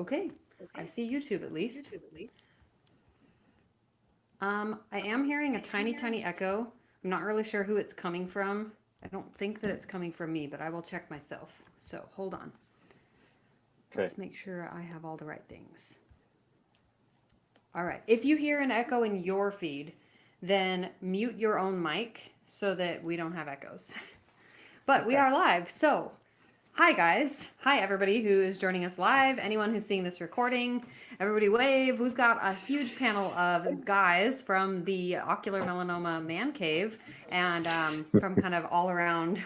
Okay, I see YouTube at least. I am hearing a tiny, tiny echo. I'm not really sure who it's coming from. I don't think that it's coming from me, but I will check myself. So hold on. Okay. Let's make sure I have all the right things. All right. If you hear an echo in your feed, then mute your own mic so that we don't have echoes. But we Okay. are live. So, hi guys. Hi everybody who is joining us live. Anyone who's seeing this recording, everybody wave. We've got a huge panel of guys from the Ocular Melanoma Man Cave and from kind of all around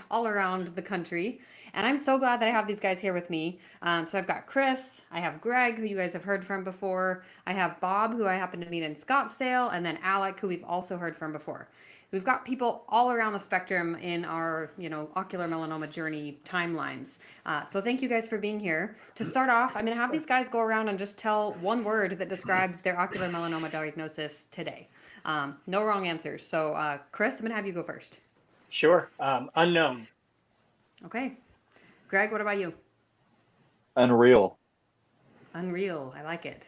the country. And I'm so glad that I have these guys here with me. So I've got Chris, I have Greg, who you guys have heard from before. I have Bob, who I happened to meet in Scottsdale, and then Alec, who we've also heard from before. We've got people all around the spectrum in our, ocular melanoma journey timelines. So thank you guys for being here. To start off, I'm going to have these guys go around and just tell one word that describes their ocular melanoma diagnosis today. No wrong answers. So, Chris, I'm going to have you go first. Sure. Unknown. Okay. Greg, what about you? Unreal. Unreal. I like it.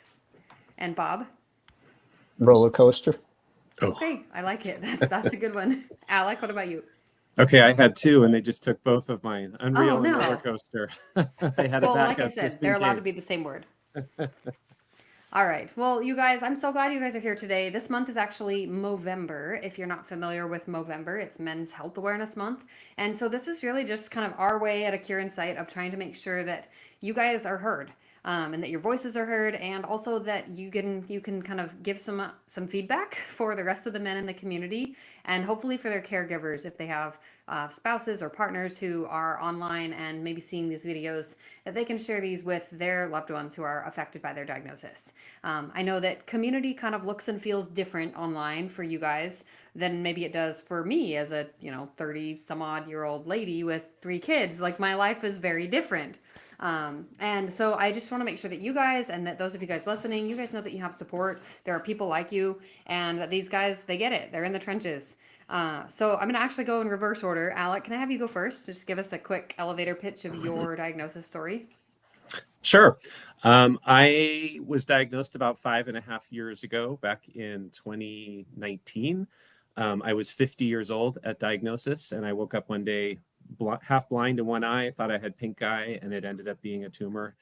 And Bob? Roller coaster. Oh, Okay, I like it. That's a good one. Alec, what about you? okay. I had two, and they just took both of mine. Unreal Oh, and no. roller coaster. I had Well, a backup like I said, just in they're allowed to be case. the same word. All right. Well, you guys, I'm so glad you guys are here today. This month is actually Movember. If you're not familiar with Movember, it's Men's Health Awareness Month. And so this is really just kind of our way at A Cure in Sight of trying to make sure that you guys are heard. And that your voices are heard, and also that you can kind of give some feedback for the rest of the men in the community, and hopefully for their caregivers if they have spouses or partners who are online and maybe seeing these videos, that they can share these with their loved ones who are affected by their diagnosis. I know that community kind of looks and feels different online for you guys than maybe it does for me as a 30 some odd year old lady with 3 kids. Like, my life is very different. And so I just want to make sure that you guys, and that those of you guys listening, you guys know that you have support. There are people like you, and that these guys, they get it. They're in the trenches. So I'm going to actually go in reverse order. Alec, can I have you go first? Just give us a quick elevator pitch of your diagnosis story. Sure. I was diagnosed about 5.5 years ago, back in 2019. I was 50 years old at diagnosis, and I woke up one day half blind in one eye. I thought I had pink eye, and it ended up being a tumor.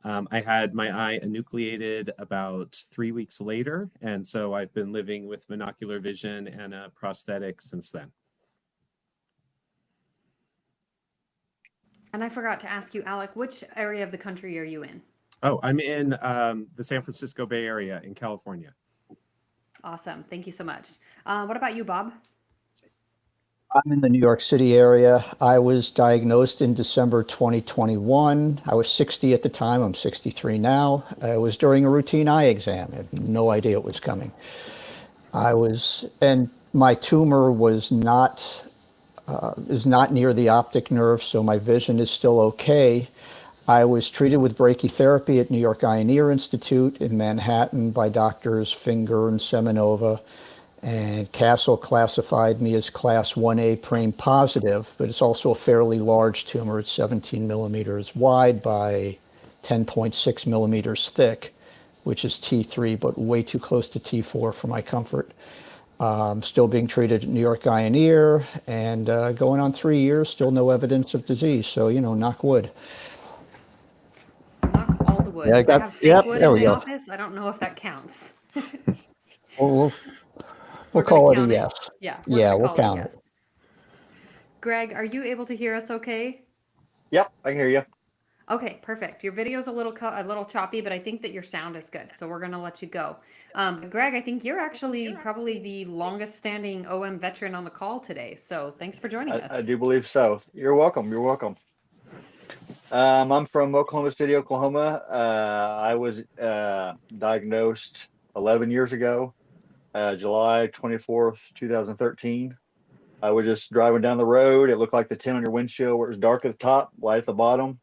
I had my eye enucleated about 3 weeks later, and so I've been living with monocular vision and a prosthetic since then. And I forgot to ask you, Alec, which area of the country are you in? Oh, I'm in the San Francisco Bay Area in California. Awesome. Thank you so much. What about you, Bob? I'm in the New York City area. I was diagnosed in December 2021. I was 60 at the time. I'm 63 now. It was during a routine eye exam. I had no idea it was coming. And my tumor is not near the optic nerve, so my vision is still okay. I was treated with brachytherapy at New York Eye and Ear Institute in Manhattan by doctors Finger and Semenova. And Castle classified me as class 1A PRAME positive, but it's also a fairly large tumor. It's 17 millimeters wide by 10.6 millimeters thick, which is T3, but way too close to T4 for my comfort. Still being treated at New York Eye and Ear, and going on 3 years, still no evidence of disease. So, knock wood. Knock all the wood. Yeah, I have fake yep, wood there in we my go. office. I don't know if that counts. We'll We're gonna call it a count it. yes. Yeah, we're Yeah, gonna we'll call it a count yes. it. Greg, are you able to hear us okay? Yep, I can hear you. Okay, perfect. Your video's a little choppy, but I think that your sound is good, so we're gonna let you go. Greg, I think you're actually probably the longest standing OM veteran on the call today, so thanks for joining I us. do believe so. You're welcome. You're welcome. I'm from Oklahoma City, Oklahoma. I was diagnosed 11 years ago, July 24th, 2013. I was just driving down the road. It looked like the tint on your windshield where it was dark at the top, light at the bottom.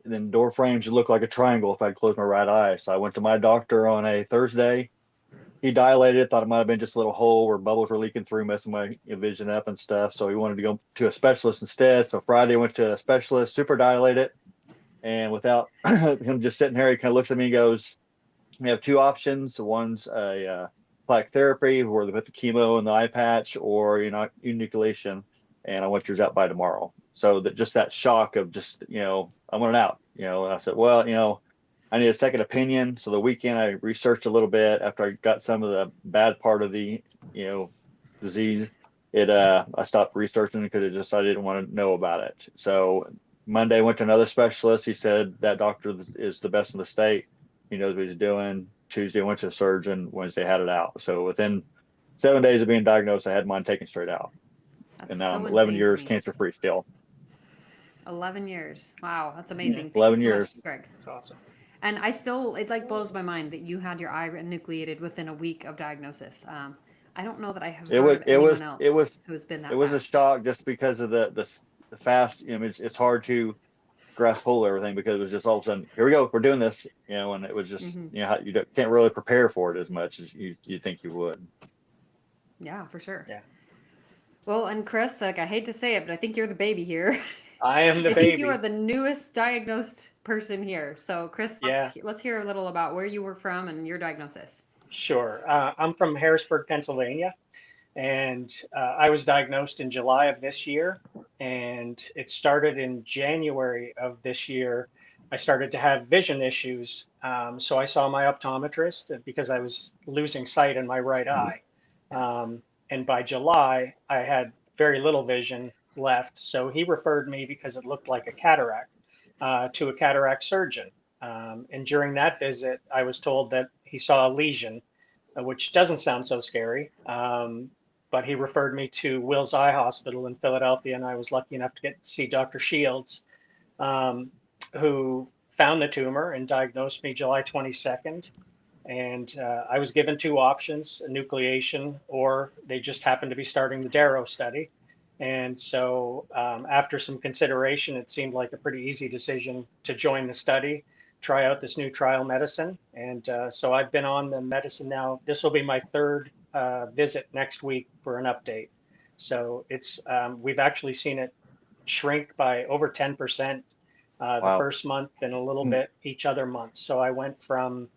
And then door frames would look like a triangle if I'd closed my right eye. So I went to my doctor on a Thursday. He dilated it, thought it might have been just a little hole where bubbles were leaking through, messing my vision up and stuff. So he wanted to go to a specialist instead. So Friday I went to a specialist, super dilated. And without him just sitting there, he kind of looks at me and goes, "We have two options. One's a plaque therapy where they put the chemo and the eye patch, or enucleation, and I want yours out by tomorrow." So that just that shock of just I want it out. And I said, well, I need a second opinion. So the weekend I researched a little bit after I got some of the bad part of the disease. I stopped researching because I didn't want to know about it. So Monday went to another specialist. He said that doctor is the best in the state. He knows what he's doing. Tuesday went to a surgeon. Wednesday had it out. So within 7 days of being diagnosed, I had mine taken straight out. That's And now so I'm 11 insane to years me. cancer free still. 11 years. Wow, that's amazing. Thank 11 you so years. much, Greg. That's awesome. And it like blows my mind that you had your eye enucleated within a week of diagnosis. I don't know that I have heard of anyone else who has been that It was a fast. shock just because of the fast. It's hard to grasp hold of everything because it was just all of a sudden, here we go, we're doing this. And it was just you can't really prepare for it as much as you think you would. Yeah, for sure. Yeah. Well, and Chris, like I hate to say it, but I think you're the baby here. I am the I baby. think you are the newest diagnosed person here. So, Chris, let's hear a little about where you were from and your diagnosis. Sure. I'm from Harrisburg, Pennsylvania, and I was diagnosed in July of this year, and it started in January of this year. I started to have vision issues, so I saw my optometrist because I was losing sight in my right eye. And by July, I had very little vision left, so he referred me because it looked like a cataract to a cataract surgeon. And during that visit, I was told that he saw a lesion, which doesn't sound so scary. But he referred me to Wills Eye Hospital in Philadelphia, and I was lucky enough to get to see Dr. Shields, who found the tumor and diagnosed me July 22nd. And I was given two options, enucleation, or they just happened to be starting the Darrow study. And so after some consideration, it seemed like a pretty easy decision to join the study, try out this new trial medicine. And so I've been on the medicine now. This will be my third visit next week for an update. So it's we've actually seen it shrink by over 10% the first month and a little bit each other month. So I went from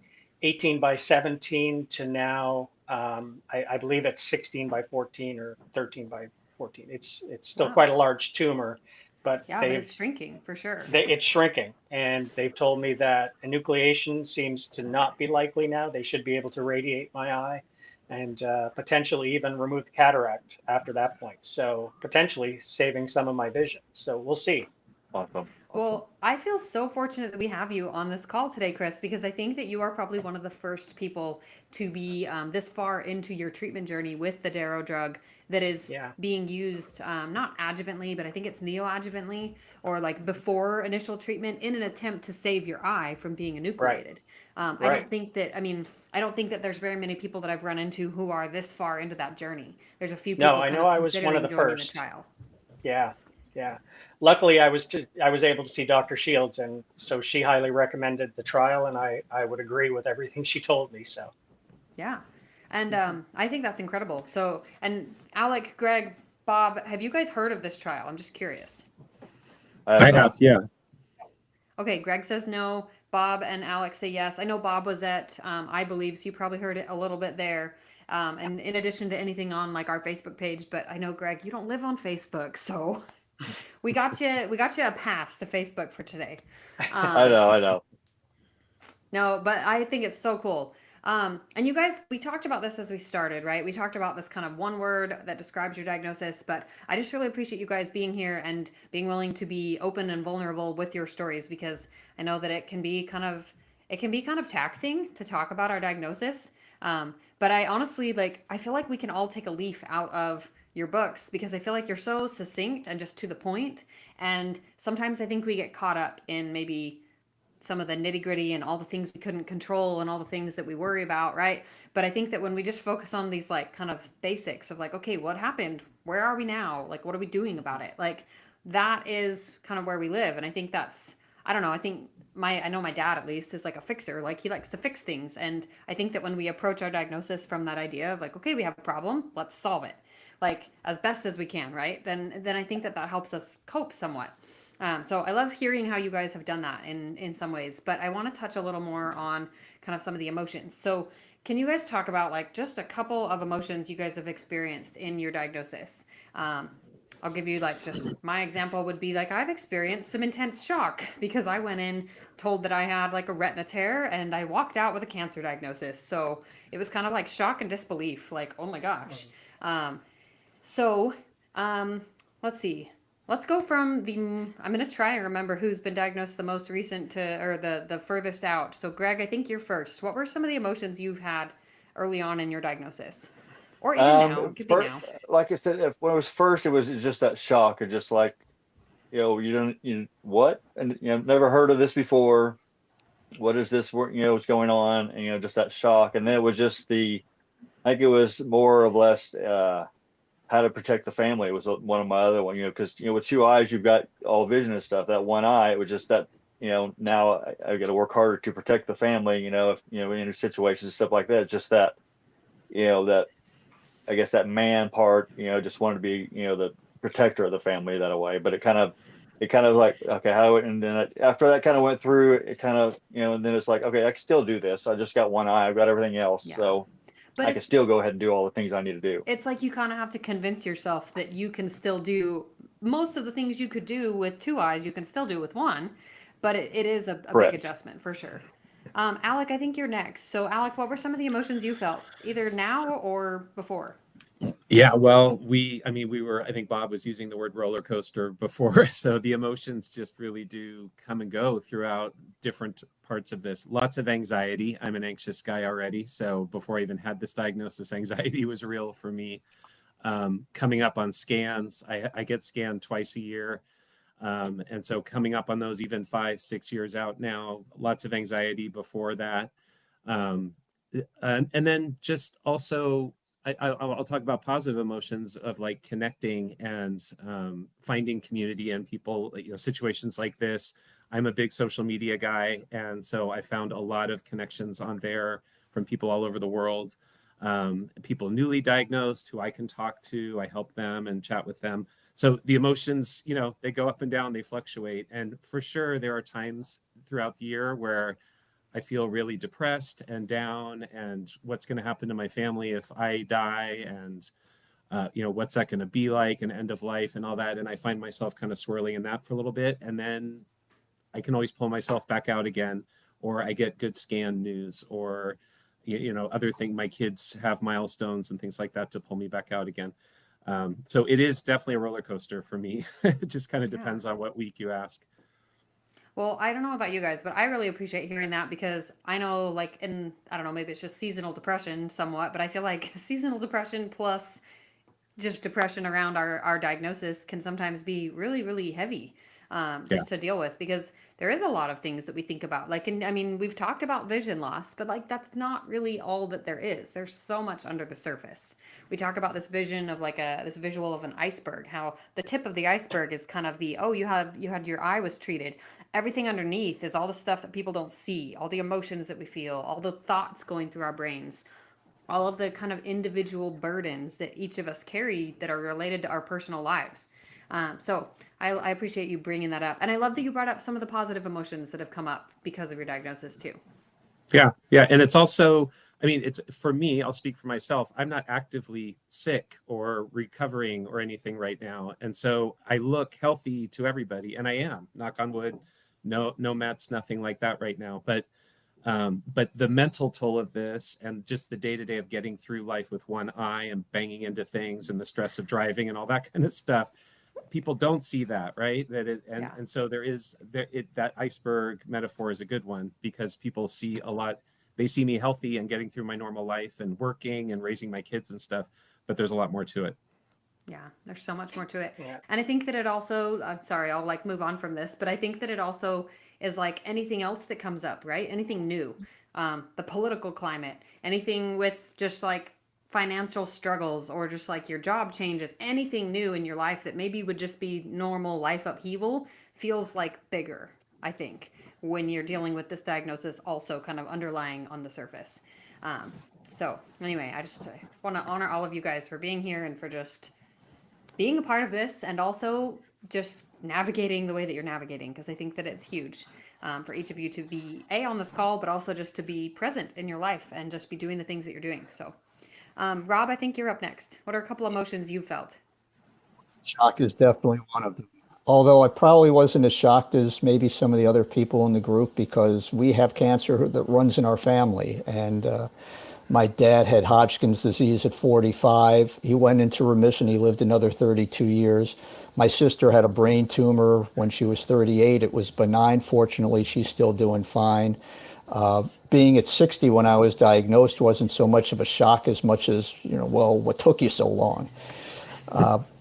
18 by 17 to now, I believe it's 16 by 14 or 13 by 14. It's still quite a large tumor, but but it's shrinking for sure. It's shrinking, and they've told me that enucleation seems to not be likely now. They should be able to radiate my eye and potentially even remove the cataract after that point. So potentially saving some of my vision. So we'll see. Awesome. Well, I feel so fortunate that we have you on this call today, Chris, because I think that you are probably one of the first people to be this far into your treatment journey with the Darrow drug that is being used not adjuvantly, but I think it's neoadjuvantly or like before initial treatment in an attempt to save your eye from being enucleated. I don't think that there's very many people that I've run into who are this far into that journey. There's a few people. No, I know I was one of the first. Yeah. Luckily, I was able to see Dr. Shields, and so she highly recommended the trial, and I would agree with everything she told me. So. Yeah, and I think that's incredible. So, and Alec, Greg, Bob, have you guys heard of this trial? I'm just curious. I have, yeah. Okay, Greg says no. Bob and Alex say yes. I know Bob was at I Believe, so you probably heard it a little bit there. And in addition to anything on like our Facebook page, but I know Greg, you don't live on Facebook, so we got you a pass to Facebook for today. I know. No, but I think it's so cool. And you guys, we talked about this as we started, right? We talked about this kind of one word that describes your diagnosis, but I just really appreciate you guys being here and being willing to be open and vulnerable with your stories, because I know that it can be kind of taxing to talk about our diagnosis. But I honestly, I feel like we can all take a leaf out of your books, because I feel like you're so succinct and just to the point. And sometimes I think we get caught up in maybe some of the nitty gritty and all the things we couldn't control and all the things that we worry about, right? But I think that when we just focus on these kind of basics of okay, what happened? Where are we now? What are we doing about it? That is kind of where we live. And I think that's, I don't know, I know my dad at least is a fixer. He likes to fix things. And I think that when we approach our diagnosis from that idea of okay, we have a problem, let's solve it. As best as we can, right? Then I think that helps us cope somewhat. So I love hearing how you guys have done that in some ways, but I want to touch a little more on kind of some of the emotions. So can you guys talk about like just a couple of emotions you guys have experienced in your diagnosis? Um, I'll give you like just my example would be like I've experienced some intense shock because I went in told that I had like a retina tear and I walked out with a cancer diagnosis. So it was kind of like shock and disbelief, like, oh my gosh. Um, so um, let's see. Let's go from the. I'm gonna try and remember who's been diagnosed the most recent to, or the furthest out. So, Greg, I think you're first. What were some of the emotions you've had early on in your diagnosis, or even now? It could be First, now. like I said, when it was first, it was just that shock of just like, you don't, what, and never heard of this before. What is this? What's going on? And just that shock, and then it was just I think it was more or less how to protect the family. It was one of my other one, because with two eyes you've got all vision and stuff. That one eye, it was just that, now I got to work harder to protect the family. If in situations and stuff like that. Just that, that I guess that man part, just wanted to be, the protector of the family that way. But it kind of like, okay, and then after that kind of went through, it kind of, and then it's like, okay, I can still do this. I just got one eye. I've got everything else. Yeah. So But I can still go ahead and do all the things I need to do. it's like you kind of have to convince yourself that you can still do most of the things you could do with two eyes, you can still do with one, but it is a big Correct. adjustment for sure. Alec, I think you're next. So, Alec, what were some of the emotions you felt either now or before? Yeah, well, I think Bob was using the word roller coaster before. So the emotions just really do come and go throughout different parts of this. Lots of anxiety. I'm an anxious guy already. So before I even had this diagnosis, anxiety was real for me. Coming up on scans, I get scanned twice a year. And so coming up on those even 5-6 years out now, lots of anxiety before that. And then just also, I'll talk about positive emotions of like connecting and finding community and people, situations like this. I'm a big social media guy. And so I found a lot of connections on there from people all over the world, people newly diagnosed who I can talk to. I help them and chat with them. So the emotions, they go up and down, they fluctuate. And for sure, there are times throughout the year where I feel really depressed and down, and what's going to happen to my family if I die, and what's that going to be like, an end of life and all that. And I find myself kind of swirling in that for a little bit, and then I can always pull myself back out again, or I get good scan news, or other thing. My kids have milestones and things like that to pull me back out again. So it is definitely a roller coaster for me. It just kind of depends on what week you ask. Well, I don't know about you guys, but I really appreciate hearing that because I know, like, I don't know, maybe it's just seasonal depression somewhat, but I feel like seasonal depression plus just depression around our diagnosis can sometimes be really, really heavy just to deal with because there is a lot of things that we think about. Like, and I mean, we've talked about vision loss, but like that's not really all that there is. There's so much under the surface. We talk about this vision of like this visual of an iceberg, how the tip of the iceberg is kind of you had your eye was treated. Everything underneath is all the stuff that people don't see, all the emotions that we feel, all the thoughts going through our brains, all of the kind of individual burdens that each of us carry that are related to our personal lives. So I appreciate you bringing that up. And I love that you brought up some of the positive emotions that have come up because of your diagnosis too. Yeah. Yeah. And it's also, it's for me, I'll speak for myself. I'm not actively sick or recovering or anything right now. And so I look healthy to everybody, and I am, knock on wood, no Mets, nothing like that right now. But the mental toll of this and just the day-to-day of getting through life with one eye and banging into things and the stress of driving and all that kind of stuff, people don't see that, right? And so that iceberg metaphor is a good one because people see a lot. They see me healthy and getting through my normal life and working and raising my kids and stuff, but there's a lot more to it. Yeah, there's so much more to it. Yeah. And I think that it also, I'm sorry, I'll like move on from this, but I think that it also is like anything else that comes up, right? Anything new, the political climate, anything with just like financial struggles or just like your job changes, anything new in your life that maybe would just be normal life upheaval feels like bigger, I think, when you're dealing with this diagnosis also kind of underlying on the surface. So anyway, I just want to honor all of you guys for being here and for just being a part of this and also just navigating the way that you're navigating, because I think that it's huge for each of you to be on this call, but also just to be present in your life and just be doing the things that you're doing. So, Rob, I think you're up next. What are a couple emotions you felt? Shock is definitely one of them. Although I probably wasn't as shocked as maybe some of the other people in the group because we have cancer that runs in our family. And my dad had Hodgkin's disease at 45. He went into remission. He lived another 32 years. My sister had a brain tumor when she was 38. It was benign. Fortunately, she's still doing fine. Being at 60 when I was diagnosed wasn't so much of a shock as much as, well, what took you so long?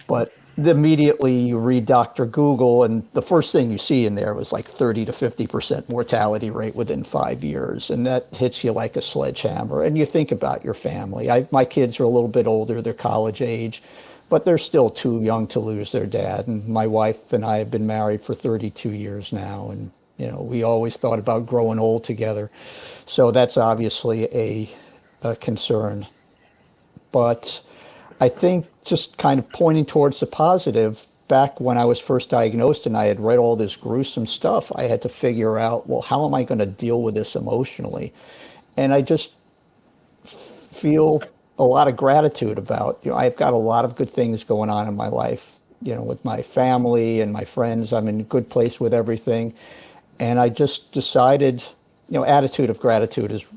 But immediately you read Dr. Google, and the first thing you see in there was like 30 to 50% mortality rate within 5 years. And that hits you like a sledgehammer. And you think about your family. My kids are a little bit older, they're college age, but they're still too young to lose their dad. And my wife and I have been married for 32 years now. And, we always thought about growing old together. So that's obviously a concern. But I think just kind of pointing towards the positive, back when I was first diagnosed and I had read all this gruesome stuff, I had to figure out, well, how am I going to deal with this emotionally? And I just feel a lot of gratitude about, I've got a lot of good things going on in my life, with my family and my friends. I'm in a good place with everything. And I just decided, attitude of gratitude is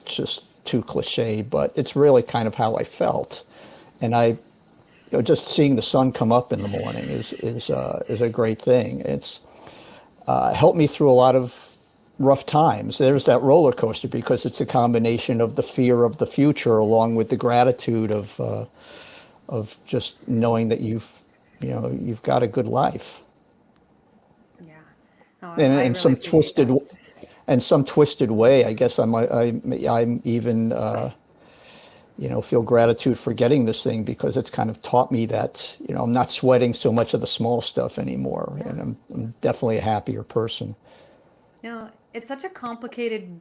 just too cliche, but it's really kind of how I felt. And just seeing the sun come up in the morning is a great thing. It's helped me through a lot of rough times. There's that roller coaster because it's a combination of the fear of the future along with the gratitude of just knowing that you've got a good life. Yeah. No, And I in really appreciate that. some twisted way, I guess I'm even feel gratitude for getting this thing because it's kind of taught me that, I'm not sweating so much of the small stuff anymore. Yeah. And I'm definitely a happier person. No, it's such a complicated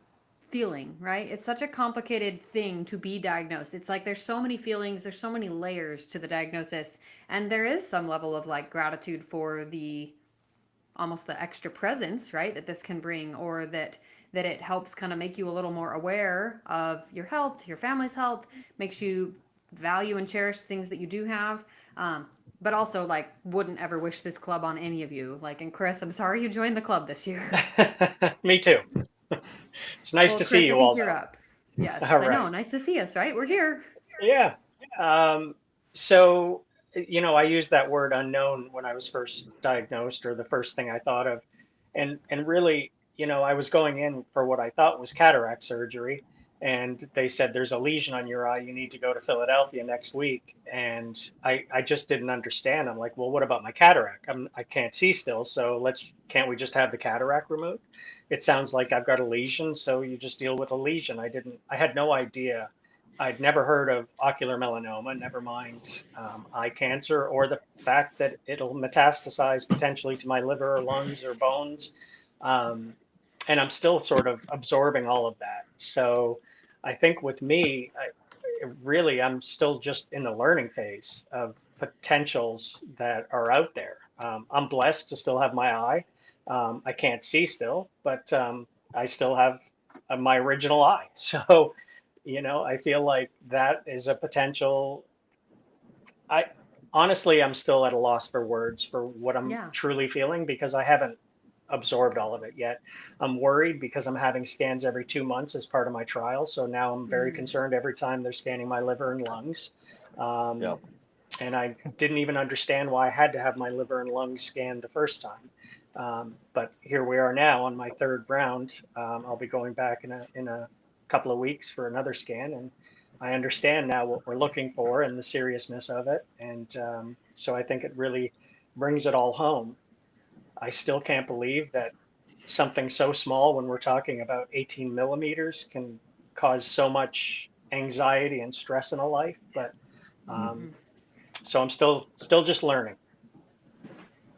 feeling, right? It's such a complicated thing to be diagnosed. It's like there's so many feelings, there's so many layers to the diagnosis, and there is some level of like gratitude for the almost the extra presence, right, that this can bring, or that it helps kind of make you a little more aware of your health, your family's health, makes you value and cherish things that you do have. But also, like, wouldn't ever wish this club on any of you. Like, and Chris, I'm sorry you joined the club this year. Me too. It's nice Well, to see Chris, I you think all, you're though. up. Yes, All I know. right. Nice to see us, right? We're here. Yeah. So, I used that word unknown when I was first diagnosed, or the first thing I thought of. And really, I was going in for what I thought was cataract surgery. And they said, there's a lesion on your eye. You need to go to Philadelphia next week. And I just didn't understand. I'm like, well, what about my cataract? I can't see still. So can't we just have the cataract removed? It sounds like I've got a lesion. So you just deal with a lesion. I had no idea. I'd never heard of ocular melanoma, never mind eye cancer, or the fact that it'll metastasize potentially to my liver or lungs or bones. Um, and I'm still sort of absorbing all of that. So I think with me, I'm still just in the learning phase of potentials that are out there. I'm blessed to still have my eye. I can't see still, but I still have my original eye. So, I feel like that is a potential. I honestly, I'm still at a loss for words for what I'm Yeah. truly feeling because I haven't absorbed all of it yet. I'm worried because I'm having scans every 2 months as part of my trial. So now I'm very Mm. concerned every time they're scanning my liver and lungs. Um, Yep. and I didn't even understand why I had to have my liver and lungs scanned the first time. But here we are now on my third round. I'll be going back in a couple of weeks for another scan, and I understand now what we're looking for and the seriousness of it. And so I think it really brings it all home. I still can't believe that something so small, when we're talking about 18 millimeters, can cause so much anxiety and stress in a life. But Mm-hmm. um, so I'm still just learning.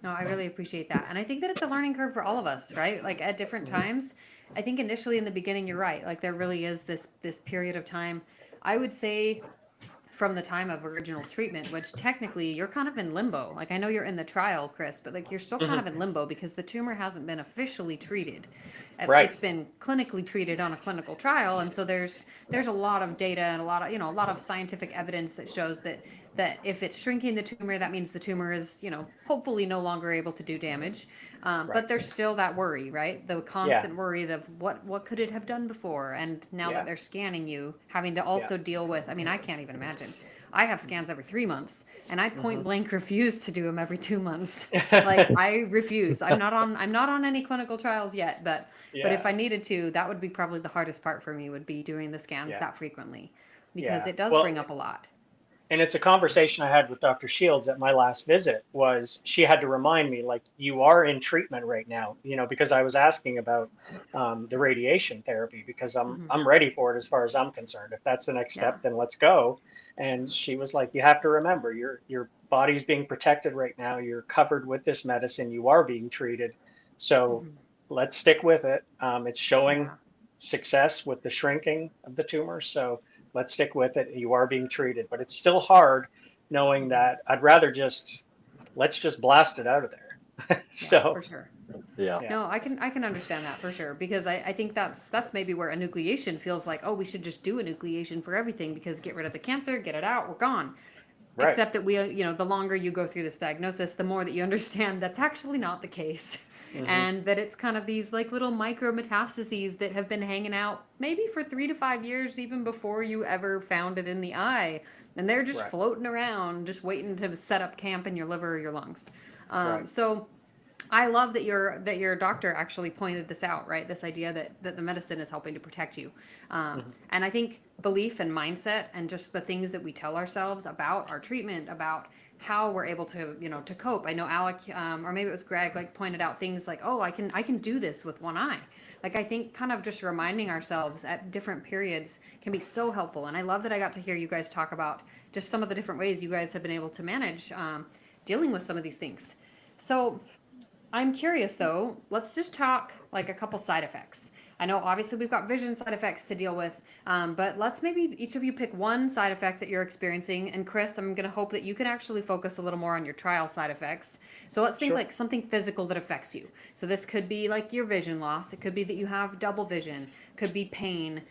No, I really appreciate that. And I think that it's a learning curve for all of us, right? Like at different times. I think initially in the beginning you're right. Like there really is this period of time. I would say from the time of original treatment, which technically you're kind of in limbo. Like I know you're in the trial, Chris, but like you're still kind of in limbo because the tumor hasn't been officially treated. Right. It's been clinically treated on a clinical trial, and so there's a lot of data and a lot of a lot of scientific evidence that shows that if it's shrinking the tumor, that means the tumor is hopefully no longer able to do damage. But there's still that worry, right? The constant worry of what could it have done before, and now that they're scanning you, having to also deal with. I mean, I can't even imagine. I have scans every 3 months, and I point blank refuse to do them every 2 months. Like I refuse. I'm not on any clinical trials yet, but if I needed to, that would be probably the hardest part for me, would be doing the scans that frequently, because it does bring up a lot. And it's a conversation I had with Dr. Shields at my last visit. Was she had to remind me, like, you are in treatment right now, because I was asking about the radiation therapy, because I'm ready for it as far as I'm concerned. If that's the next step, then let's go. And she was like, you have to remember, your body's being protected right now. You're covered with this medicine. You are being treated. So let's stick with it. It's showing success with the shrinking of the tumor. So let's stick with it. You are being treated, but it's still hard knowing that I'd rather let's just blast it out of there. So for sure. Yeah. No, I can understand that for sure, because I think that's maybe where enucleation feels like, oh, we should just do enucleation for everything, because get rid of the cancer, get it out, we're gone. Right. Except that we, the longer you go through this diagnosis, the more that you understand that's actually not the case. And that it's kind of these like little micro metastases that have been hanging out maybe for 3 to 5 years, even before you ever found it in the eye. And they're just floating around, just waiting to set up camp in your liver or your lungs. So I love that your doctor actually pointed this out, right? This idea that the medicine is helping to protect you. And I think belief and mindset and just the things that we tell ourselves about our treatment, about how we're able to, to cope. I know Alec, or maybe it was Greg, like pointed out things like, oh, I can do this with one eye. Like, I think kind of just reminding ourselves at different periods can be so helpful. And I love that I got to hear you guys talk about just some of the different ways you guys have been able to manage dealing with some of these things. So I'm curious though, let's just talk like a couple side effects. I know obviously we've got vision side effects to deal with, but let's maybe each of you pick one side effect that you're experiencing. And Chris, I'm going to hope that you can actually focus a little more on your trial side effects. So let's think like something physical that affects you. So this could be like your vision loss. It could be that you have double vision, could be pain.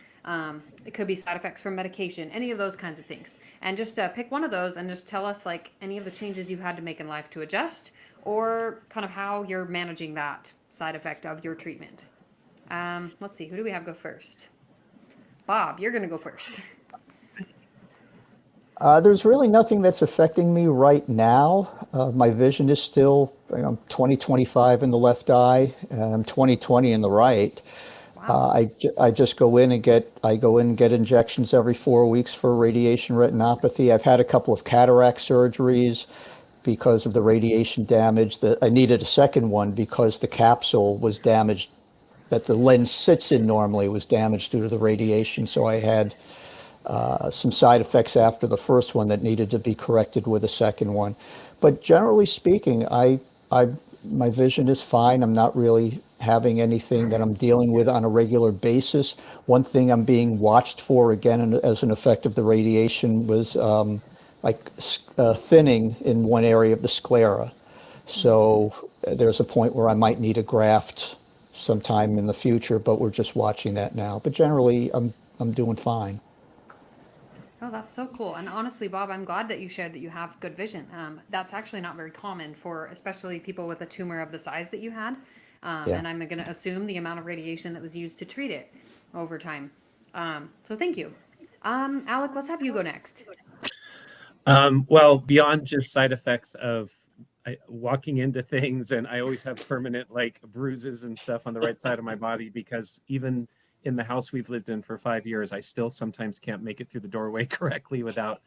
It could be side effects from medication, any of those kinds of things. And just pick one of those and just tell us like any of the changes you've had to make in life to adjust, or kind of how you're managing that side effect of your treatment. Let's see, who do we have go first? Bob, you're going to go first. There's really nothing that's affecting me right now. My vision is still, I'm 20/25 in the left eye, and I'm 20/20 in the right. Wow. I just go in and get injections every 4 weeks for radiation retinopathy. I've had a couple of cataract surgeries because of the radiation damage. That I needed a second one because the capsule was damaged that the lens sits in normally was damaged due to the radiation. So I had some side effects after the first one that needed to be corrected with a second one. But generally speaking, my vision is fine. I'm not really having anything that I'm dealing with on a regular basis. One thing I'm being watched for, again, as an effect of the radiation, was thinning in one area of the sclera. So there's a point where I might need a graft sometime in the future, but we're just watching that now. But generally, I'm doing fine. Oh, that's so cool. And honestly, Bob, I'm glad that you shared that you have good vision. That's actually not very common for especially people with a tumor of the size that you had. And I'm going to assume the amount of radiation that was used to treat it over time. So thank you. Alec, let's have you go next. Well, beyond just side effects of walking into things, and I always have permanent like bruises and stuff on the right side of my body, because even in the house we've lived in for 5 years, I still sometimes can't make it through the doorway correctly without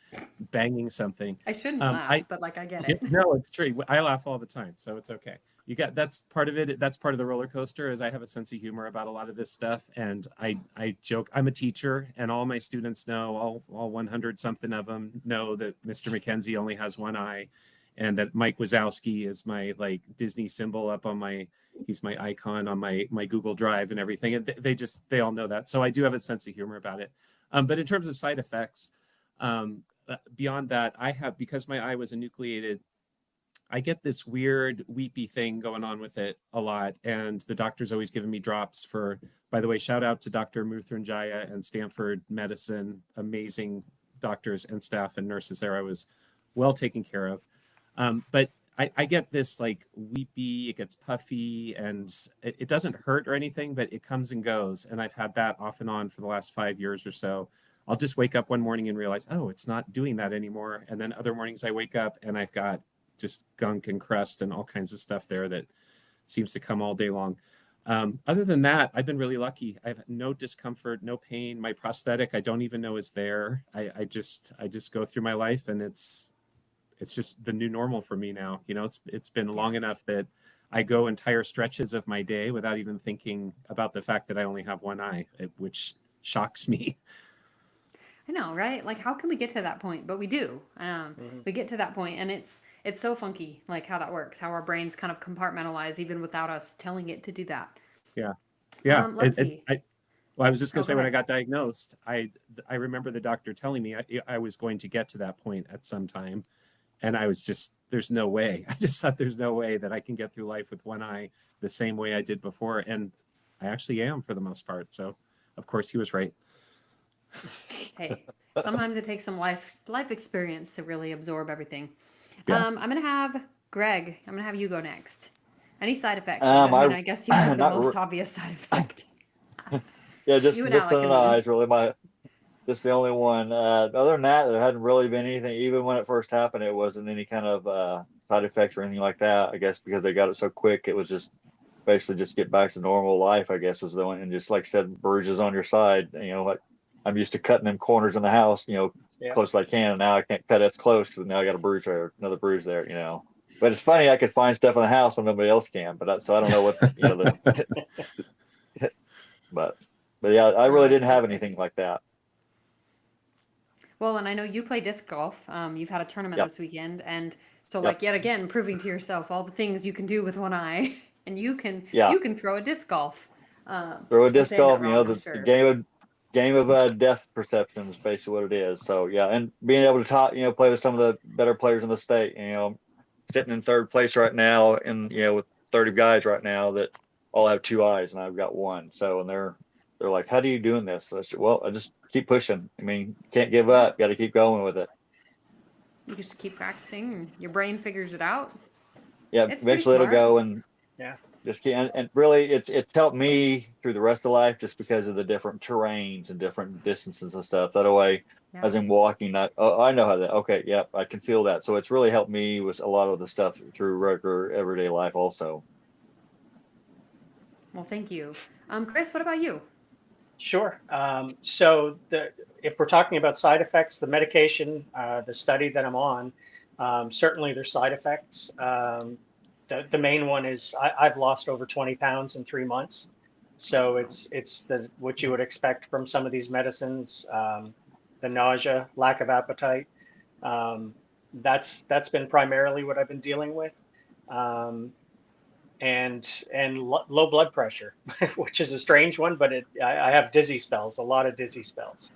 banging something. I shouldn't laugh, but like I get it. No, it's true. I laugh all the time, so it's okay. That's part of it. That's part of the roller coaster, is I have a sense of humor about a lot of this stuff. And I joke, I'm a teacher, and all my students know, all 100 something of them know that Mr. McKenzie only has one eye, and that Mike Wazowski is my like Disney symbol up on he's my icon on my Google Drive and everything. And they all know that. So I do have a sense of humor about it. But in terms of side effects, beyond that, I have, because my eye was enucleated, I get this weird weepy thing going on with it a lot. And the doctor's always giving me drops for, by the way, shout out to Dr. Mruthyunjaya and Stanford Medicine, amazing doctors and staff and nurses there. I was well taken care of. But I get this like weepy, it gets puffy, and it doesn't hurt or anything, but it comes and goes. And I've had that off and on for the last 5 years or so. I'll just wake up one morning and realize, oh, it's not doing that anymore. And then other mornings I wake up and I've got just gunk and crust and all kinds of stuff there that seems to come all day long. Other than that, I've been really lucky. I have no discomfort, no pain. My prosthetic, I don't even know is there. I just go through my life, and it's just the new normal for me now. You know, it's been long enough that I go entire stretches of my day without even thinking about the fact that I only have one eye, which shocks me. I know, right? Like, how can we get to that point? But we do. We get to that point, and it's so funky, like how that works, how our brains kind of compartmentalize even without us telling it to do that. Yeah. Let's see. Well, I was just going to Oh, say, go when I ahead. got diagnosed, I remember the doctor telling me I was going to get to that point at some time. And I was just, there's no way. I just thought there's no way that I can get through life with one eye the same way I did before. And I actually am for the most part. So, of course, he was right. Hey, sometimes it takes some life experience to really absorb everything. Yeah. I'm gonna have Greg. I'm gonna have you go next. Any side effects? I guess you have the not most obvious side effect. yeah, just You and just Alec, the eyes really just the only one. Other than that, there hadn't really been anything. Even when it first happened, it wasn't any kind of side effects or anything like that. I guess because they got it so quick, it was just basically just get back to normal life. I guess was the one, and just like I said, bruises on your side. You know, like I'm used to cutting them corners in the house. You know, Yeah. close as I can, and now I can't cut as close because now I got a bruise there, another bruise there. You know. But it's funny, I could find stuff in the house when nobody else can. So I don't know what but yeah, I really didn't So have crazy. anything like that. Well, and I know you play disc golf. You've had a tournament Yep. this weekend, and so Yep. like yet again, proving to yourself all the things you can do with one eye, and you can Yeah. throw a disc golf. Throw a I'm disc saying that golf, wrong, I'm the sure. game of depth perception is basically what it is. So yeah, and being able to talk, play with some of the better players in the state. Sitting in third place right now, and with 30 guys right now that all have two eyes, and I've got one. So and they're like, "How do you doing this?" So I said, "Well, I just keep pushing. I mean, can't give up. Got to keep going with it." You just keep practicing, and your brain figures it out. Yeah, It's pretty eventually it'll smart. go, and Yeah. just keep, and really it's helped me through the rest of life just because of the different terrains and different distances and stuff. That way, Yeah. as I'm walking, I know how that. Okay, yep, I can feel that. So it's really helped me with a lot of the stuff through regular everyday life also. Well, thank you. Chris, what about you? Sure. So if we're talking about side effects, the medication, the study that I'm on, certainly there's side effects. The main one is I've lost over 20 pounds in 3 months. So it's what you would expect from some of these medicines, the nausea, lack of appetite. That's been primarily what I've been dealing with. And low blood pressure, which is a strange one, but I have dizzy spells, a lot of dizzy spells,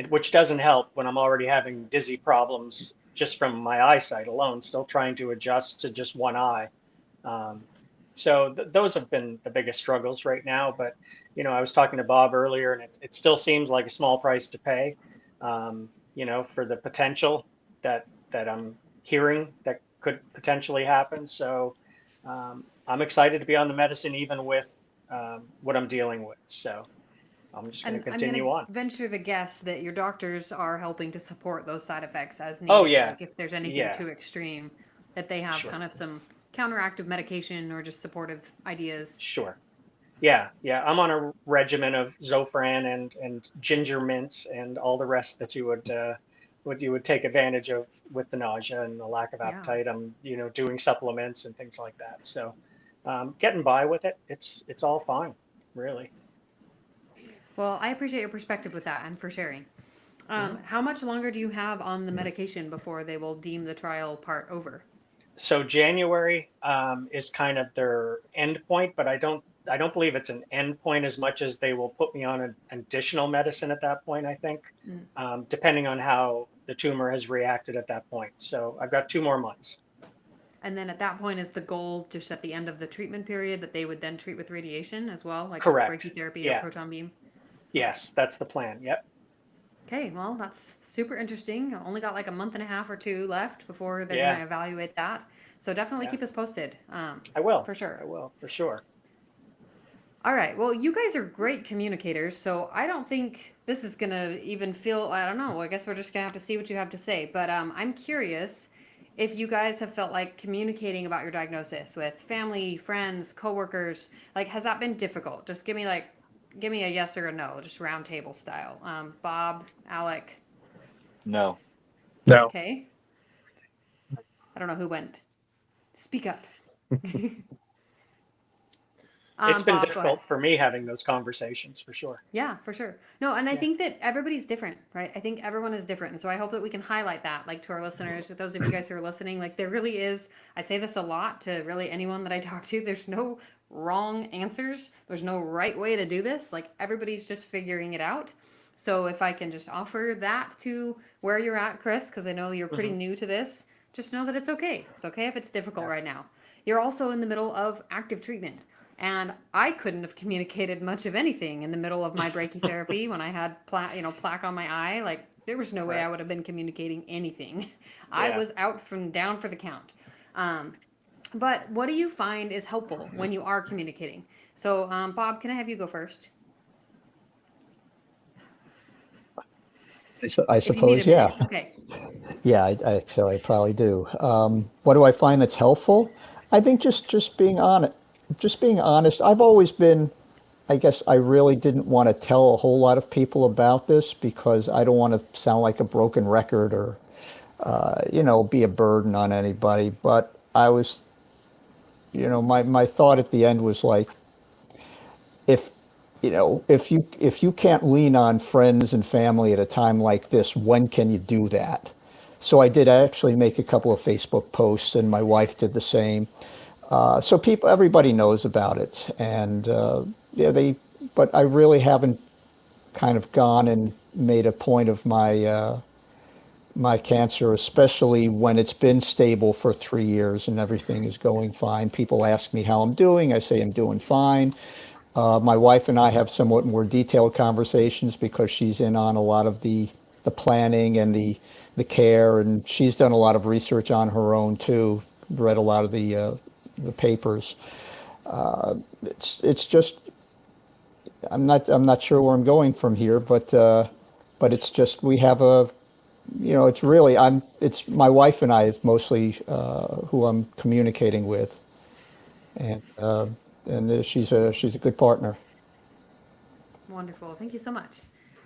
which doesn't help when I'm already having dizzy problems just from my eyesight alone, still trying to adjust to just one eye. So those have been the biggest struggles right now. But, I was talking to Bob earlier, and it still seems like a small price to pay, for the potential that I'm hearing that could potentially happen. So I'm excited to be on the medicine, even with what I'm dealing with. So I'm just going to continue on. Venture the guess that your doctors are helping to support those side effects as needed. Oh, yeah. Like if there's anything Yeah. too extreme, that they have Sure. kind of some counteractive medication or just supportive ideas. Sure. Yeah. I'm on a regimen of Zofran and ginger mints and all the rest that you would take advantage of with the nausea and the lack of Yeah. appetite. I'm doing supplements and things like that. So getting by with it. It's all fine, really. Well, I appreciate your perspective with that and for sharing. How much longer do you have on the medication before they will deem the trial part over? So January is kind of their end point, but I don't I don't believe it's an end point as much as they will put me on an additional medicine at that point, I think, depending on how the tumor has reacted at that point. So I've got 2 more months. And then at that point is the goal just at the end of the treatment period that they would then treat with radiation as well, like Correct. brachytherapy or Yeah. proton beam? Yes, that's the plan. Yep. Okay, well, that's super interesting. I only got like a month and a half or 2 left before they're Yeah. going to evaluate that. So definitely Yeah. keep us posted. I will. For sure. I will, for sure. All right. Well, you guys are great communicators, so I don't think this is going to even feel, I don't know. I guess we're just going to have to see what you have to say. But I'm curious if you guys have felt like communicating about your diagnosis with family, friends, coworkers, like has that been difficult? Just give me a yes or a no, just round table style. Bob, Alec, No. No. okay. I don't know who went. Speak up. It's been Bob, go difficult ahead. for me having those conversations, for sure. Yeah, for sure. No, and I Yeah. think that everybody's different, right? I think everyone is different. And so I hope that we can highlight that, like to our listeners, to those of you guys who are listening, like there really is, I say this a lot to really anyone that I talk to, there's no wrong answers. There's no right way to do this. Like everybody's just figuring it out. So if I can just offer that to where you're at, Chris, because I know you're pretty new to this, just know that it's okay. It's okay if it's difficult right now. You're also in the middle of active treatment. And I couldn't have communicated much of anything in the middle of my brachytherapy when I had plaque on my eye. Like there was no way I would have been communicating anything. I Yeah. was out from down for the count. But what do you find is helpful when you are communicating? So, Bob, can I have you go first? I If you need suppose, a yeah. minute, it's okay. Yeah, I probably do. What do I find that's helpful? I think just being honest. Just being honest. I've always been. I guess I really didn't want to tell a whole lot of people about this because I don't want to sound like a broken record or, be a burden on anybody. But I was, my thought at the end was like, if if you can't lean on friends and family at a time like this, when can you do that? So I did actually make a couple of Facebook posts, and my wife did the same. So everybody knows about it, and yeah, but I really haven't kind of gone and made a point of my cancer, especially when it's been stable for 3 years and everything is going fine. People ask me how I'm doing. I say I'm doing fine. My wife and I have somewhat more detailed conversations because she's in on a lot of the planning and the care, and she's done a lot of research on her own too. Read a lot of the papers. It's just I'm not sure where I'm going from here, but it's just we have it's really it's my wife and I mostly who I'm communicating with, and she's a good partner. Wonderful. Thank you so much.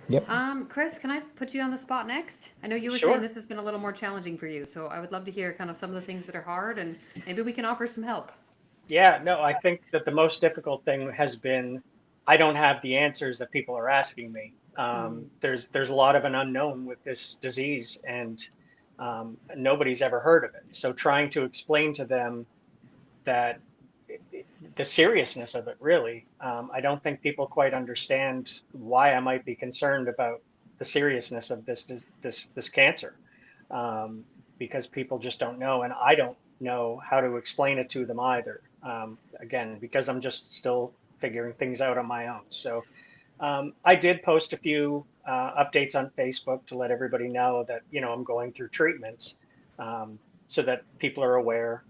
Yep. Chris, can I put you on the spot next? I know you were Sure. saying this has been a little more challenging for you, so I would love to hear kind of some of the things that are hard, and maybe we can offer some help. Yeah, no, I think that the most difficult thing has been I don't have the answers that people are asking me. There's a lot of an unknown with this disease, and nobody's ever heard of it. So trying to explain to them that the seriousness of it, really, I don't think people quite understand why I might be concerned about the seriousness of this cancer, because people just don't know, and I don't know how to explain it to them either. Again, because I'm just still figuring things out on my own. So I did post a few updates on Facebook to let everybody know that I'm going through treatments, so that people are aware.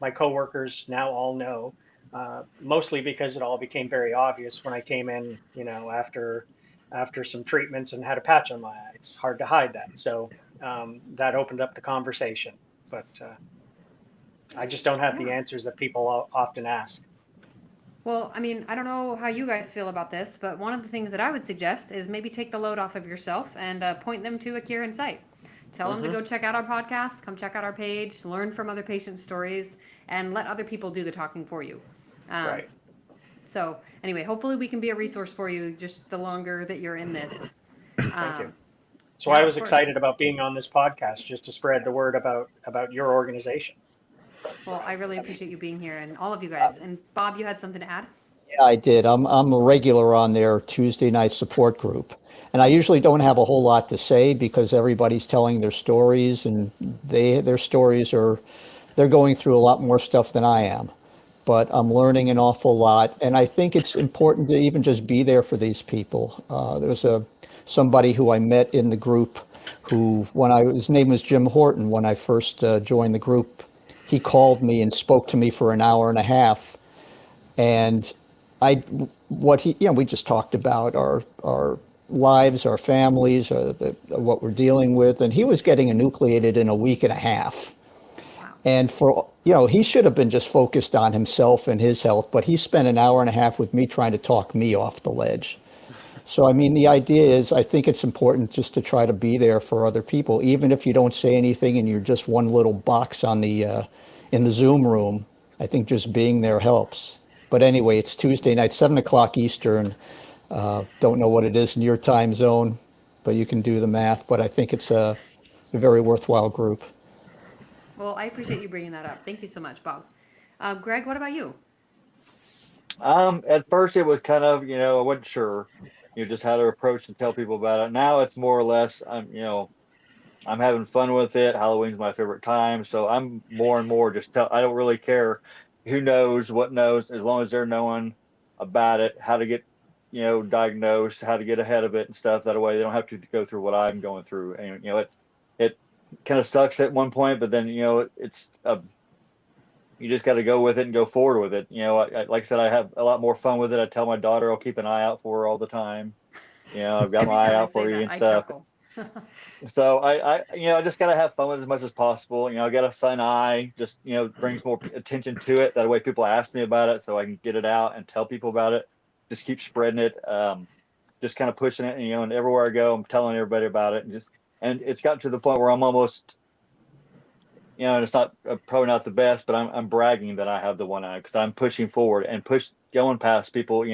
My coworkers now all know, mostly because it all became very obvious when I came in, after some treatments and had a patch on my eye. It's hard to hide that. So that opened up the conversation, but I just don't have the answers that people often ask. Well, I mean, I don't know how you guys feel about this, but one of the things that I would suggest is maybe take the load off of yourself and point them to a Cure in Sight. Tell them to go check out our podcast, come check out our page, learn from other patients' stories, and let other people do the talking for you. Right. So anyway, hopefully we can be a resource for you just the longer that you're in this. Thank you. So yeah, I of was course. excited about being on this podcast just to spread the word about your organization. Well, I really appreciate you being here and all of you guys. And Bob, you had something to add? Yeah, I did. I'm a regular on their Tuesday night support group. And I usually don't have a whole lot to say because everybody's telling their stories and their stories are they're going through a lot more stuff than I am. But I'm learning an awful lot, and I think it's important to even just be there for these people. There was somebody who I met in the group who, his name was Jim Horton. When I first joined the group, he called me and spoke to me for an hour and a half, and I, we just talked about our lives, our families, what we're dealing with, and he was getting enucleated in a week and a half. Wow. And he should have been just focused on himself and his health, but he spent an hour and a half with me trying to talk me off the ledge. So, I mean, the idea is I think it's important just to try to be there for other people, even if you don't say anything and you're just one little box in the Zoom room. I think just being there helps. But anyway, it's Tuesday night, 7 o'clock Eastern. Don't know what it is in your time zone, but you can do the math. But I think it's a very worthwhile group. Well, I appreciate you bringing that up. Thank you so much, Bob. Greg, what about you? At first it was kind of, I wasn't sure, just how to approach and tell people about it. Now it's more or less, I'm having fun with it. Halloween's my favorite time, so I'm more and more just I don't really care who knows what knows, as long as they're knowing about it, how to get, diagnosed, how to get ahead of it and stuff. That way they don't have to go through what I'm going through. And it kind of sucks at one point, but then it's you just got to go with it and go forward with it. Like I said, I have a lot more fun with it. I tell my daughter I'll keep an eye out for her all the time. I've got Every my eye time I out for say you that, and I stuff. chuckle. So I just gotta have fun with it as much as possible. I got a fun eye, just brings more attention to it. That way, people ask me about it, so I can get it out and tell people about it. Just keep spreading it, just kind of pushing it. And everywhere I go, I'm telling everybody about it, and it's gotten to the point where I'm almost, and it's not probably not the best, but I'm bragging that I have the one eye because I'm pushing forward and going past people.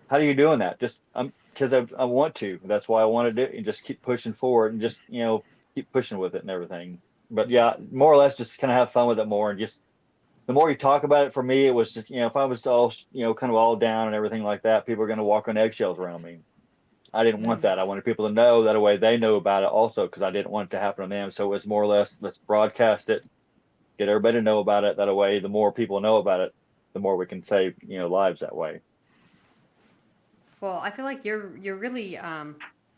How are you doing that? Just because I want to. That's why I want to do it and just keep pushing forward and just keep pushing with it and everything. But yeah, more or less just kind of have fun with it more and just the more you talk about it. For me, it was just if I was all kind of all down and everything like that, people are going to walk on eggshells around me. I didn't want that. I wanted people to know that way they know about it also because I didn't want it to happen to them. So it was more or less let's broadcast it, get everybody to know about it. That way, the more people know about it, the more we can save lives that way. Well, I feel like you're really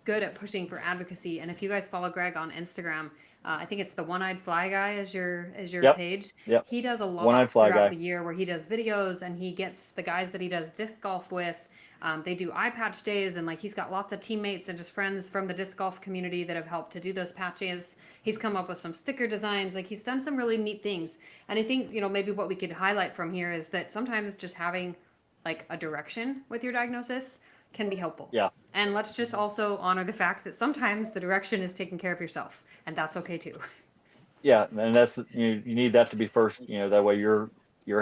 good at pushing for advocacy. And if you guys follow Greg on Instagram, I think it's the One-Eyed Fly Guy as your Yep. page. Yep. He does a One-Eyed lot Fly throughout Guy. the year where he does videos and he gets the guys that he does disc golf with. They do eye patch days, and like he's got lots of teammates and just friends from the disc golf community that have helped to do those patches. He's come up with some sticker designs. Like he's done some really neat things. And I think maybe what we could highlight from here is that sometimes just having like a direction with your diagnosis can be helpful. Yeah. And let's just also honor the fact that sometimes the direction is taking care of yourself, and that's okay too. Yeah, and that's you need that to be first. That way you're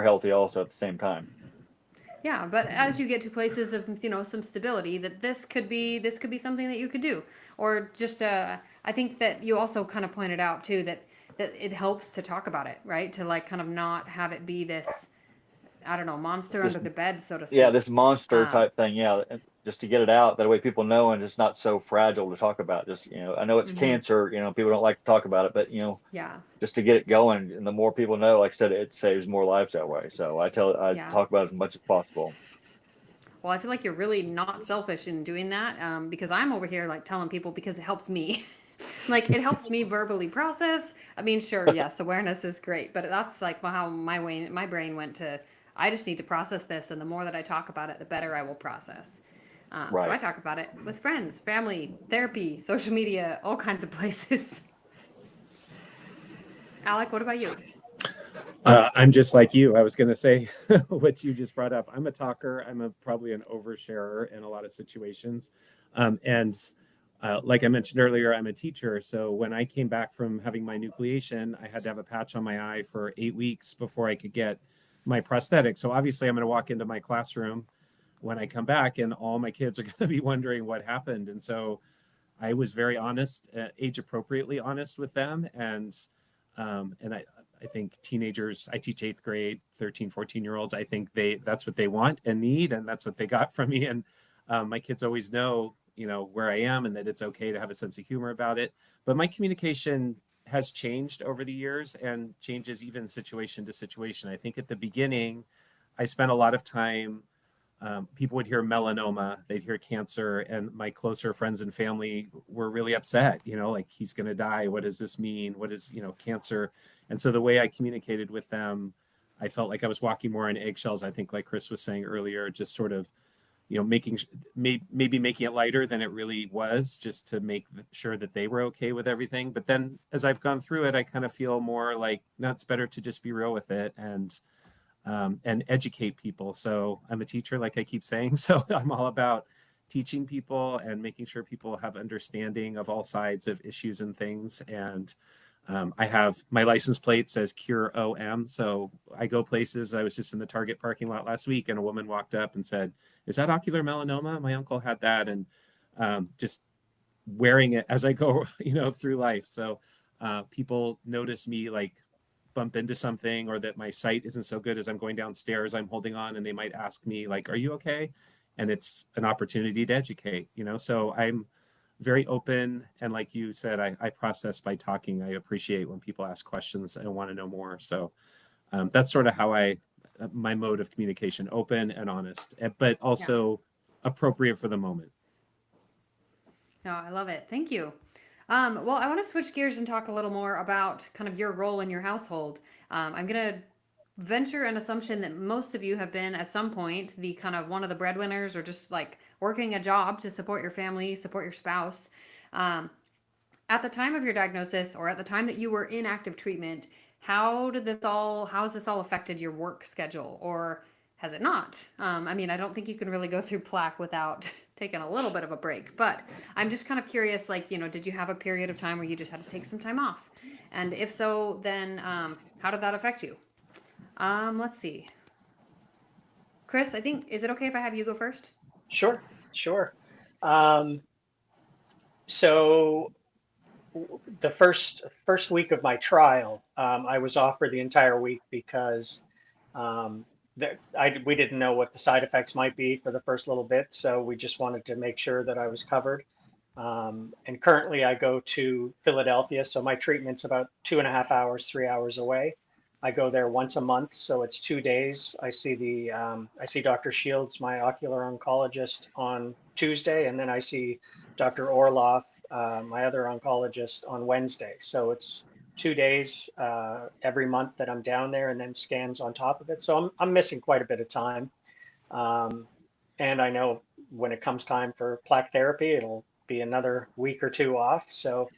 healthy also at the same time. Yeah, but as you get to places of some stability, that this could be something that you could do, or just I think that you also kind of pointed out too that it helps to talk about it, right? To like kind of not have it be this, I don't know, monster This, under the bed, so to speak. yeah, this monster Um, type thing. Yeah, just to get it out. That way people know and it's not so fragile to talk about. Just I know it's cancer. People don't like to talk about it, but yeah. just to get it going, and the more people know, like I said, it saves more lives that way. So I Yeah. talk about it as much as possible. Well, I feel like you're really not selfish in doing that because I'm over here like telling people because it helps me. Like it helps me verbally process. I mean, sure, yes, awareness is great, but that's like how my brain went to. I just need to process this, and the more that I talk about it, the better I will process. So I Right. talk about it with friends, family, therapy, social media, all kinds of places. Alec, what about you? I'm just like you. I was going to say what you just brought up. I'm a talker. I'm probably an oversharer in a lot of situations. And like I mentioned earlier, I'm a teacher. So when I came back from having my nucleation, I had to have a patch on my eye for 8 weeks before I could get my prosthetic. So obviously, I'm going to walk into my classroom when I come back, and all my kids are going to be wondering what happened. And so I was very honest, age appropriately honest with them. And And I think teenagers, I teach 8th grade, 13, 14-year-olds. I think that's what they want and need, and that's what they got from me. And my kids always know, where I am and that it's okay to have a sense of humor about it. But my communication has changed over the years and changes even situation to situation. I think at the beginning, I spent a lot of time, people would hear melanoma, they'd hear cancer, and my closer friends and family were really upset, like, he's going to die. What does this mean? What is, cancer? And so the way I communicated with them, I felt like I was walking more on eggshells. I think, like Chris was saying earlier, just sort of, maybe making it lighter than it really was, just to make sure that they were okay with everything. But then as I've gone through it, I kind of feel more like, no, it's better to just be real with it and educate people. So I'm a teacher, like I keep saying. So I'm all about teaching people and making sure people have understanding of all sides of issues and things. And I have my license plate says Cure OM. So I go places. I was just in the Target parking lot last week, and a woman walked up and said, "Is that ocular melanoma? My uncle had that." And just wearing it as I go, through life. So people notice me, like, bump into something, or that my sight isn't so good as I'm going downstairs, I'm holding on, and they might ask me, like, "Are you okay?" And it's an opportunity to educate, so I'm very open. And like you said, I process by talking. I appreciate when people ask questions and want to know more. So that's sort of how my mode of communication: open and honest, but also appropriate for the moment. No, I love it. Thank you. Well, I want to switch gears and talk a little more about kind of your role in your household. I'm going to venture an assumption that most of you have been at some point the kind of one of the breadwinners, or just like working a job to support your family, support your spouse. At the time of your diagnosis, or at the time that you were in active treatment, how has this all affected your work schedule, or has it not? I mean, I don't think you can really go through plaque without taking a little bit of a break, but I'm just kind of curious, like, did you have a period of time where you just had to take some time off? And if so, then how did that affect you? Let's see. Chris, I think, is it okay if I have you go first? Sure. So the first week of my trial, I was off for the entire week because we didn't know what the side effects might be for the first little bit. So we just wanted to make sure that I was covered. And currently I go to Philadelphia. So my treatment's about 2.5 hours, 3 hours away. I go there once a month. So it's 2 days. I see Dr. Shields, my ocular oncologist, on Tuesday. And then I see Dr. Orloff, my other oncologist, on Wednesday. So it's 2 days every month that I'm down there, and then scans on top of it. So I'm missing quite a bit of time. And I know when it comes time for plaque therapy, it'll be another week or two off. So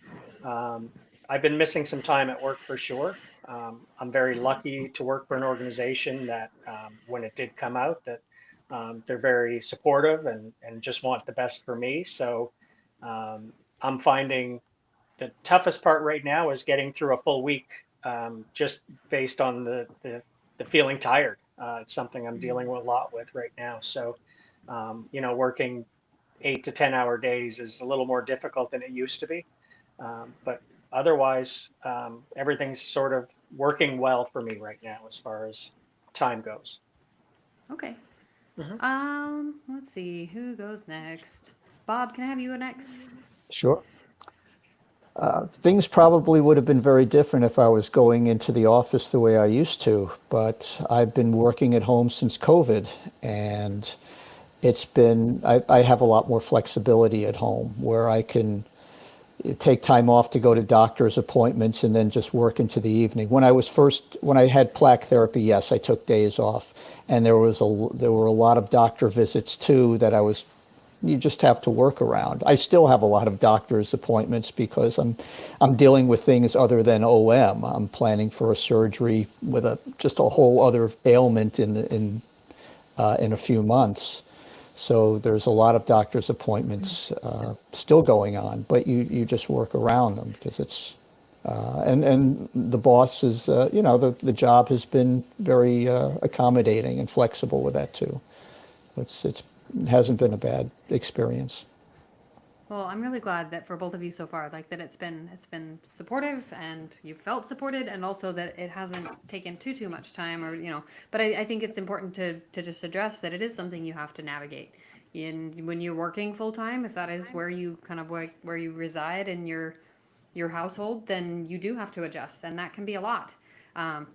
I've been missing some time at work for sure. I'm very lucky to work for an organization that when it did come out, that they're very supportive and just want the best for me. So I'm finding the toughest part right now is getting through a full week, just based on the feeling tired. It's something I'm dealing with a lot with right now. So, working 8 to 10 hour days is a little more difficult than it used to be. But otherwise, everything's sort of working well for me right now as far as time goes. Okay. Mm-hmm. Let's see, who goes next? Bob, can I have you go next? Sure. Things probably would have been very different if I was going into the office the way I used to, but I've been working at home since COVID, and I have a lot more flexibility at home where I can take time off to go to doctor's appointments and then just work into the evening. When I had plaque therapy, yes, I took days off, and there were a lot of doctor visits too that you just have to work around. I still have a lot of doctor's appointments because I'm dealing with things other than OM. I'm planning for a surgery with just a whole other ailment in a few months. So there's a lot of doctor's appointments still going on, but you just work around them because it's and the boss is the job has been very accommodating and flexible with that too. It hasn't been a bad experience. Well, I'm really glad that for both of you so far, like that it's been supportive and you felt supported, and also that it hasn't taken too much time, or But I think it's important to just address that it is something you have to navigate. In when you're working full time, if that is where you kind of where you reside in your household, then you do have to adjust, and that can be a lot. Um,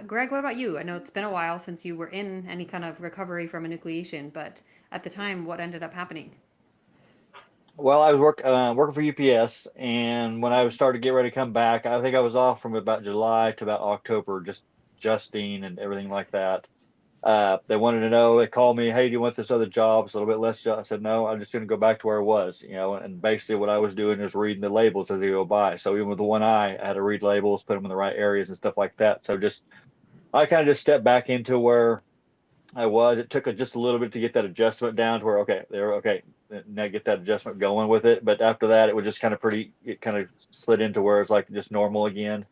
Greg, what about you? I know it's been a while since you were in any kind of recovery from enucleation, but at the time, what ended up happening? Well, I was working for UPS, and when I was starting to get ready to come back, I think I was off from about July to about October, just adjusting and everything like that. They wanted to know. They called me, "Hey, do you want this other job? It's a little bit less job." I said, "No, I'm just going to go back to where I was." And basically what I was doing is reading the labels as they go by. So even with the one eye, I had to read labels, put them in the right areas and stuff like that. So just I kind of just stepped back into where I was. It took just a little bit to get that adjustment down to where, okay, they're okay. Now get that adjustment going with it. But after that, it was just kind of it kind of slid into where it's like just normal again.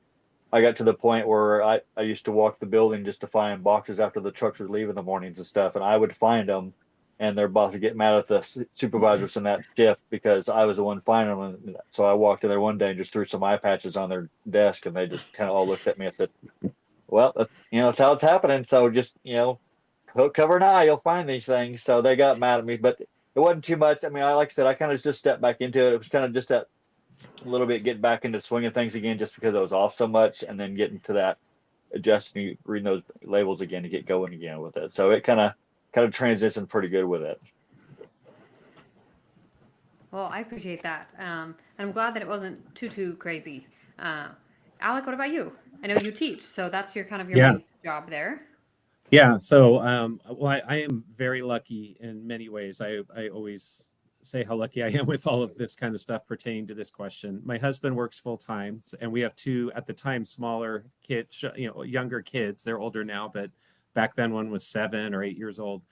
I got to the point where I used to walk the building just to find boxes after the trucks would leave in the mornings and stuff. And I would find them, and their boss would get mad at the supervisors in that shift because I was the one finding them. And so I walked in there one day and just threw some eye patches on their desk, and they just kind of all looked at me and said, well, that's how it's happening. So just, cover an eye, you'll find these things. So they got mad at me, but it wasn't too much. I mean, like I said, I kind of just stepped back into it. It was kind of just that a little bit get back into swinging things again, just because I was off so much, and then getting to that adjusting, reading those labels again to get going again with it. So it kind of transitioned pretty good with it. Well, I appreciate that. And I'm glad that it wasn't too crazy. Uh, Alec, what about you? I know you teach, so that's your kind of your Yeah. main job there. Yeah. So, well, I am very lucky in many ways. I always say how lucky I am with all of this kind of stuff pertaining to this question. My husband works full time, and we have two at the time smaller kids, younger kids. They're older now, but back then one was 7 or 8 years old,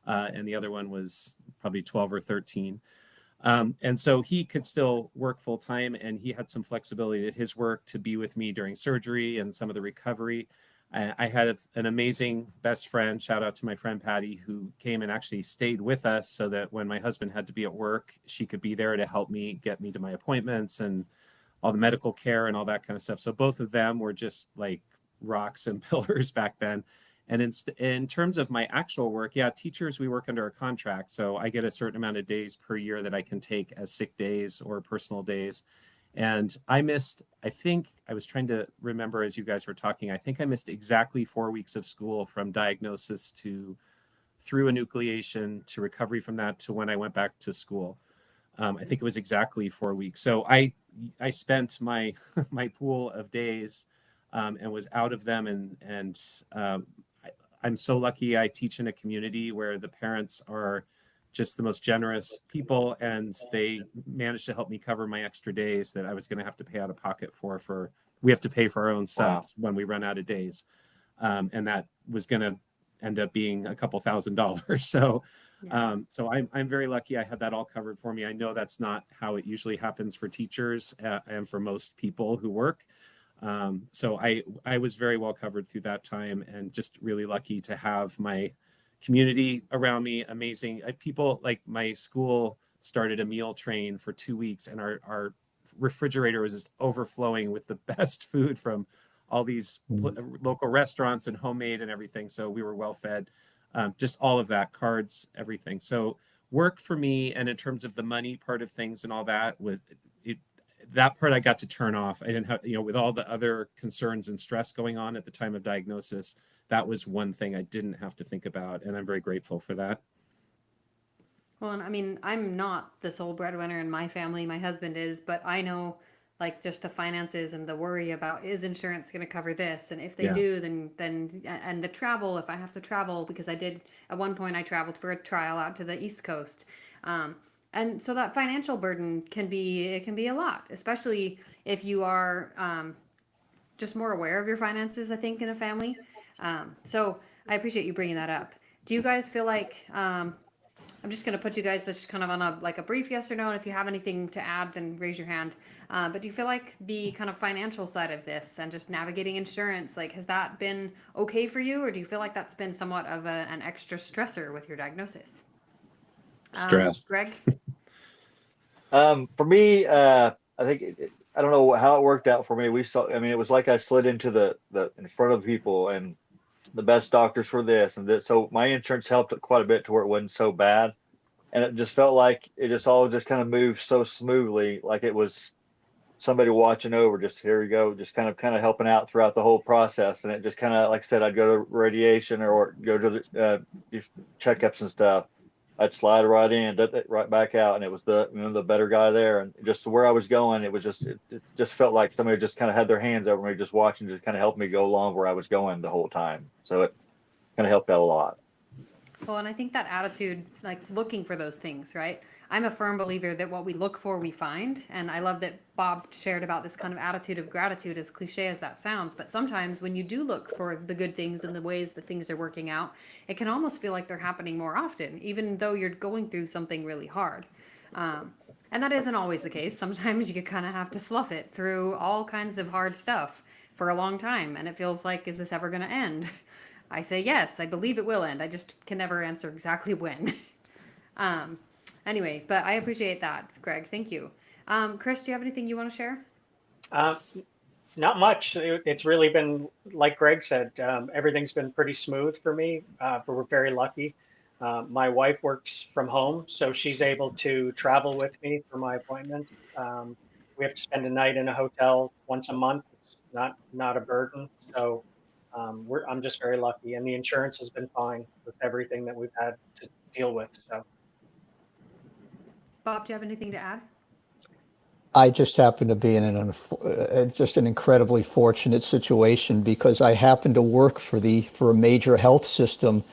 and the other one was probably 12 or 13. And so he could still work full time, and he had some flexibility at his work to be with me during surgery and some of the recovery. I had an amazing best friend, shout out to my friend Patty, who came and actually stayed with us so that when my husband had to be at work, she could be there to help me get me to my appointments and all the medical care and all that kind of stuff. So both of them were just like rocks and pillars back then. And in terms of my actual work, yeah, teachers, we work under a contract. So I get a certain amount of days per year that I can take as sick days or personal days. And I think I was trying to remember as you guys were talking, I think I missed exactly 4 weeks of school from diagnosis to through enucleation to recovery from that to when I went back to school. I think it was exactly 4 weeks. So I spent my my pool of days and was out of them. And I'm so lucky I teach in a community where the parents are just the most generous people, and they managed to help me cover my extra days that I was going to have to pay out of pocket for we have to pay for our own subs when we run out of days. And that was going to end up being a couple $1,000s. So so I'm very lucky I had that all covered for me. I know that's not how it usually happens for teachers and for most people who work. So I was very well covered through that time, and just really lucky to have my community around me. Amazing people. Like my school started a meal train for 2 weeks, and our refrigerator was just overflowing with the best food from all these local restaurants and homemade and everything. So we were well fed. Just all of that, cards, everything. So work for me, and in terms of the money part of things and all that, with it, that part I got to turn off. I didn't have, with all the other concerns and stress going on at the time of diagnosis, that was one thing I didn't have to think about, and I'm very grateful for that. Well, and I mean, I'm not the sole breadwinner in my family. My husband is, but I know like just the finances and the worry about is insurance going to cover this, and if they Yeah. do, then and the travel, if I have to travel, because I did at one point I traveled for a trial out to the East Coast. Um, and so that financial burden can be a lot, especially if you are just more aware of your finances, I think, in a family. So I appreciate you bringing that up. Do you guys feel like I'm just going to put you guys just kind of on a brief yes or no, and if you have anything to add, then raise your hand. But do you feel like the kind of financial side of this and just navigating insurance, like has that been okay for you, or do you feel like that's been somewhat of an extra stressor with your diagnosis? Stress. Greg? For me, I think I don't know how it worked out for me. We saw, I mean, it was like I slid into the in front of people and the best doctors for this and this. So my insurance helped it quite a bit to where it wasn't so bad. And it just felt like it just all just kind of moved so smoothly, like it was somebody watching over, just here you go, just kind of helping out throughout the whole process. And it just kind of, like I said, I'd go to radiation or go to the checkups and stuff. I'd slide right in, right back out, and it was the better guy there, and just where I was going, it was just it just felt like somebody just kind of had their hands over me, just watching, just kind of helped me go along where I was going the whole time. So it kind of helped out a lot. Well, and I think that attitude, like looking for those things, right? I'm a firm believer that what we look for, we find. And I love that Bob shared about this kind of attitude of gratitude, as cliche as that sounds. But sometimes when you do look for the good things and the ways that things are working out, it can almost feel like they're happening more often, even though you're going through something really hard. And that isn't always the case. Sometimes you kind of have to slough it through all kinds of hard stuff for a long time. And it feels like, is this ever going to end? I say yes, I believe it will end. I just can never answer exactly when. um, anyway, but I appreciate that, Greg. Thank you. Chris, do you have anything you want to share? Uh, Not much. It's really been, like Greg said, everything's been pretty smooth for me. But we're very lucky. My wife works from home, so she's able to travel with me for my appointments. We have to spend a night in a hotel once a month. It's not a burden. So I'm just very lucky, and the insurance has been fine with everything that we've had to deal with. So Bob, do you have anything to add? I just happen to be in just an incredibly fortunate situation because I happen to work for a major health system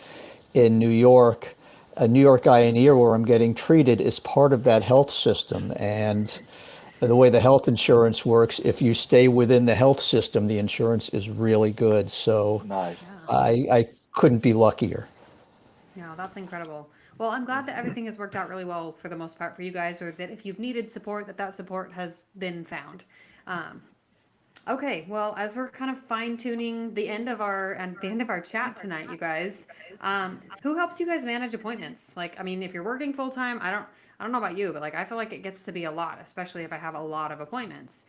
in New York. New York Eye and Ear, where I'm getting treated, is part of that health system. And the way the health insurance works, if you stay within the health system, the insurance is really good. So Nice. Yeah. I couldn't be luckier. Yeah, that's incredible. Well, I'm glad that everything has worked out really well for the most part for you guys, or that if you've needed support, that support has been found. Um, okay, well, as we're kind of fine tuning the end of our chat tonight, you guys, who helps you guys manage appointments? Like, I mean, if you're working full time, I don't know about you, but like, I feel like it gets to be a lot, especially if I have a lot of appointments.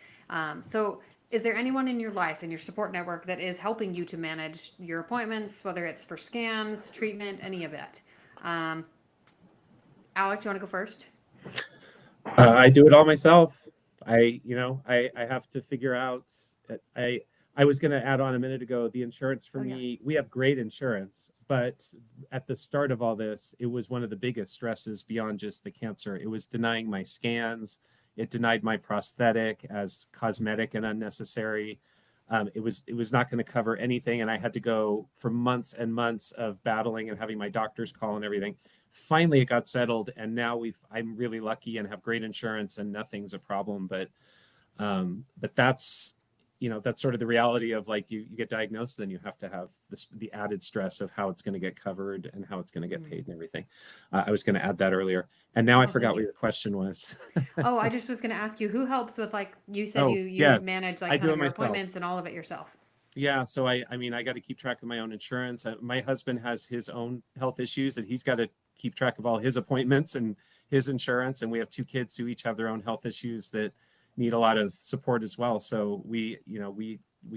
So is there anyone in your life, in your support network, that is helping you to manage your appointments, whether it's for scans, treatment, any of it? Um, Alex, you want to go first? I do it all myself. I have to figure out. I I was going to add on a minute ago. The insurance for Oh, yeah. me, we have great insurance, but at the start of all this, it was one of the biggest stresses beyond just the cancer. It was denying my scans. It denied my prosthetic as cosmetic and unnecessary. It was not going to cover anything, and I had to go for months and months of battling and having my doctors call and everything. Finally, it got settled, and now I'm really lucky and have great insurance, and nothing's a problem. But that's sort of the reality of, like, you get diagnosed, then you have to have the added stress of how it's going to get covered and how it's going to get paid and everything. I was going to add that earlier, and now I Oh, thank forgot what you. your question was. Oh, I just was going to ask you who helps with, like, you said Oh, you yes, manage like I kind do of it your myself. appointments and all of it yourself. Yeah, so I mean, I got to keep track of my own insurance. My husband has his own health issues, and he's got to keep track of all his appointments and his insurance. And we have two kids who each have their own health issues that need a lot of support as well. So we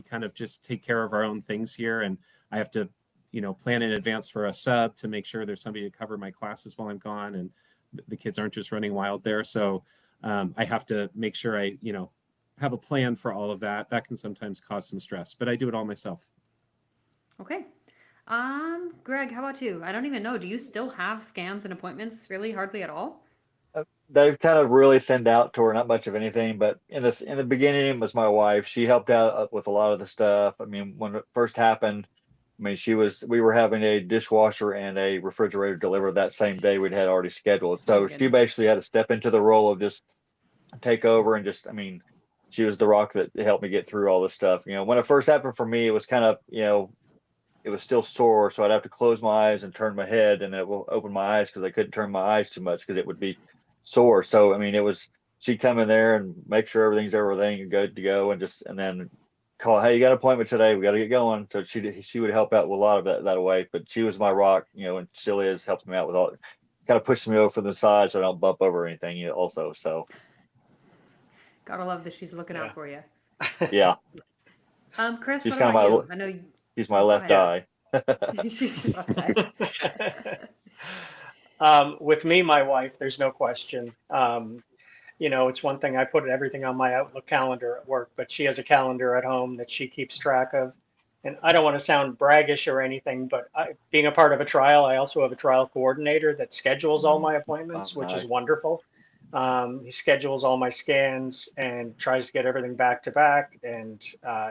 kind of just take care of our own things here, and I have to, plan in advance for a sub to make sure there's somebody to cover my classes while I'm gone, and the kids aren't just running wild there. So I have to make sure I, have a plan for all of that. That can sometimes cause some stress, but I do it all myself. Okay. Greg, how about you? I don't even know. Do you still have scans and appointments really hardly at all? They've kind of really thinned out to where not much of anything. But in the beginning, it was my wife. She helped out with a lot of the stuff. I mean, when it first happened, I mean, we were having a dishwasher and a refrigerator delivered that same day we'd had already scheduled. Oh my So she goodness. basically had to step into the role of just take over and just, I mean, she was the rock that helped me get through all this stuff. When it first happened for me, it was kind of, it was still sore. So I'd have to close my eyes and turn my head, and it will open my eyes because I couldn't turn my eyes too much because it would be sore. So, I mean, she'd come in there and make sure everything and good to go, and then call, hey, you got an appointment today. We got to get going. So she would help out with a lot of that away, but she was my rock, and still is, helps me out with all. kind of pushes me over to the side so I don't bump over anything. Also, so Gotta love that she's looking Yeah. out for you. yeah, Chris, she's what kind of about you? my I know she's my go left ahead. eye. She's your left eye. With me, my wife, there's no question. It's one thing I put everything on my Outlook calendar at work, but she has a calendar at home that she keeps track of. And I don't want to sound braggish or anything, but being a part of a trial, I also have a trial coordinator that schedules all my Oh, appointments, which is nice. wonderful. He schedules all my scans and tries to get everything back to back. And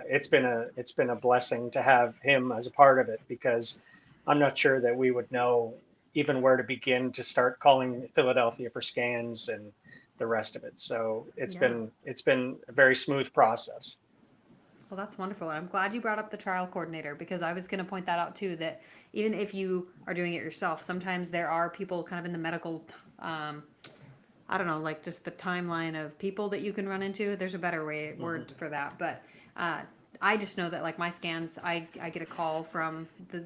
it's been a blessing to have him as a part of it, because I'm not sure that we would know even where to begin to start calling Philadelphia for scans and the rest of it. So it's Yeah. been a very smooth process. Well, that's wonderful. And I'm glad you brought up the trial coordinator, because I was going to point that out too, that even if you are doing it yourself, sometimes there are people kind of in the medical, I don't know, like just the timeline of people that you can run into. There's a better word for that. But I just know that like my scans, I get a call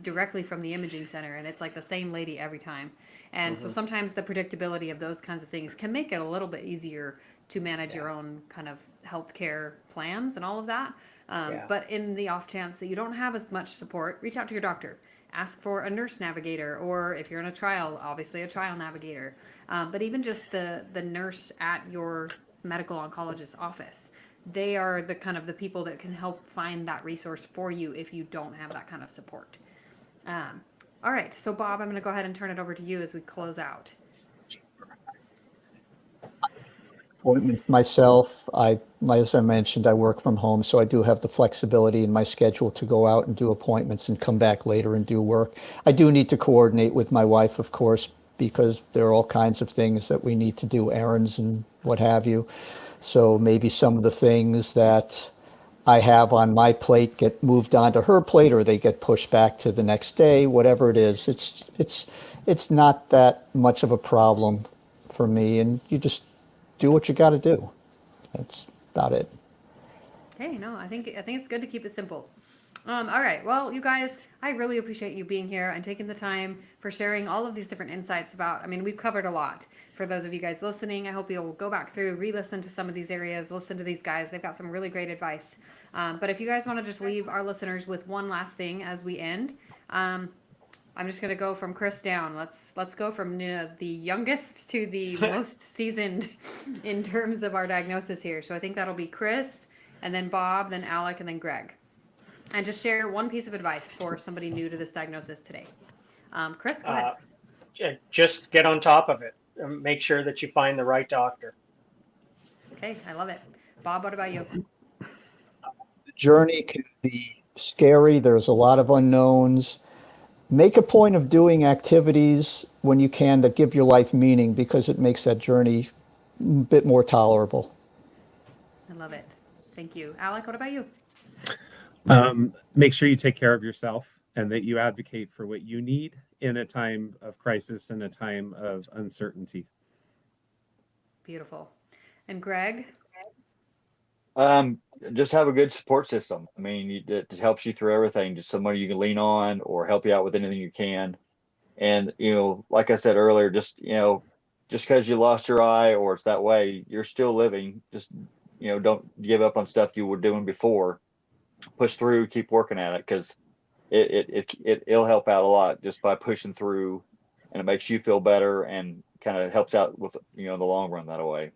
directly from the imaging center, and it's like the same lady every time. And so sometimes the predictability of those kinds of things can make it a little bit easier to manage your own kind of healthcare plans and all of that. Yeah. But in the off chance that you don't have as much support, reach out to your doctor. Ask for a nurse navigator, or if you're in a trial, obviously a trial navigator. But even just the nurse at your medical oncologist's office, they are the kind of the people that can help find that resource for you if you don't have that kind of support. All right, so Bob, I'm going to go ahead and turn it over to you as we close out. Appointments myself, as I mentioned, I work from home, so I do have the flexibility in my schedule to go out and do appointments and come back later and do work. I do need to coordinate with my wife, of course, because there are all kinds of things that we need to do, errands and what have you. So maybe some of the things that I have on my plate get moved onto her plate, or they get pushed back to the next day, whatever it is. It's not that much of a problem for me, and you just do what you got to do. That's about it. Hey, no, I think it's good to keep it simple. All right. Well, you guys, I really appreciate you being here and taking the time for sharing all of these different insights about. I mean, we've covered a lot. For those of you guys listening, I hope you'll go back through, re-listen to some of these areas, listen to these guys. They've got some really great advice. But if you guys want to just leave our listeners with one last thing as we end, I'm just gonna go from Chris down. Let's go from the youngest to the most seasoned in terms of our diagnosis here. So I think that'll be Chris, and then Bob, then Alec, and then Greg. And just share one piece of advice for somebody new to this diagnosis today. Chris, go ahead. Just get on top of it. Make sure that you find the right doctor. Okay, I love it. Bob, what about you? The journey can be scary. There's a lot of unknowns. Make a point of doing activities when you can that give your life meaning, because it makes that journey a bit more tolerable. I love it. Thank you. Alec, what about you? Make sure you take care of yourself and that you advocate for what you need in a time of crisis and a time of uncertainty. Beautiful. And Greg? Just have a good support system. I mean, it helps you through everything. Just somebody you can lean on or help you out with anything you can. And, like I said earlier, just because you lost your eye or it's that way, you're still living. Just, don't give up on stuff you were doing before. Push through, keep working at it, because it'll help out a lot just by pushing through, and it makes you feel better and kind of helps out with, the long run that way.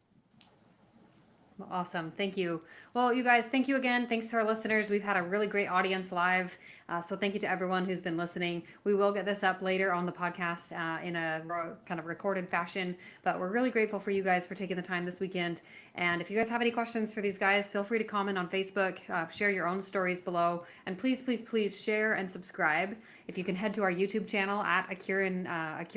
Awesome. Thank you. Well, you guys, thank you again. Thanks to our listeners. We've had a really great audience live. So thank you to everyone who's been listening. We will get this up later on the podcast in a kind of recorded fashion, but we're really grateful for you guys for taking the time this weekend. And if you guys have any questions for these guys, feel free to comment on Facebook, share your own stories below, and please, please, please share and subscribe. If you can head to our YouTube channel at Accure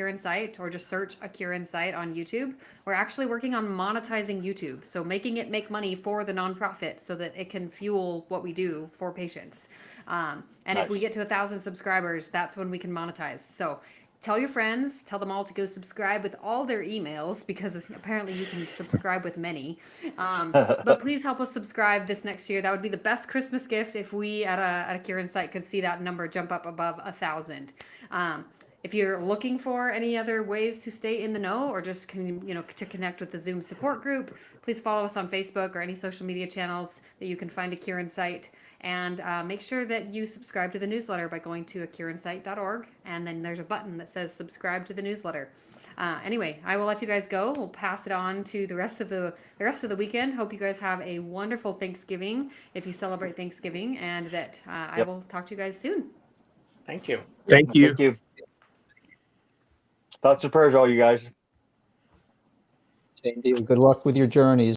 Insight, or just search Accure Insight on YouTube. We're actually working on monetizing YouTube, so making it make money for the nonprofit so that it can fuel what we do for patients. And Nice. If we get to 1,000 subscribers, that's when we can monetize. So tell your friends, tell them all to go subscribe with all their emails, because apparently you can subscribe with many. But please help us subscribe this next year. That would be the best Christmas gift if we at Accure Insight could see that number jump up above 1,000. If you're looking for any other ways to stay in the know or just to connect with the Zoom support group, please follow us on Facebook or any social media channels that you can find a Cure Insight. And make sure that you subscribe to the newsletter by going to acureinsight.org, and then there's a button that says subscribe to the newsletter. Anyway, I will let you guys go. We'll pass it on to the rest of the weekend. Hope you guys have a wonderful Thanksgiving if you celebrate Thanksgiving, and that I will talk to you guys soon. Thank you. Thank you. Thank you. Thoughts and prayers, all you guys. Same to you. Good luck with your journeys.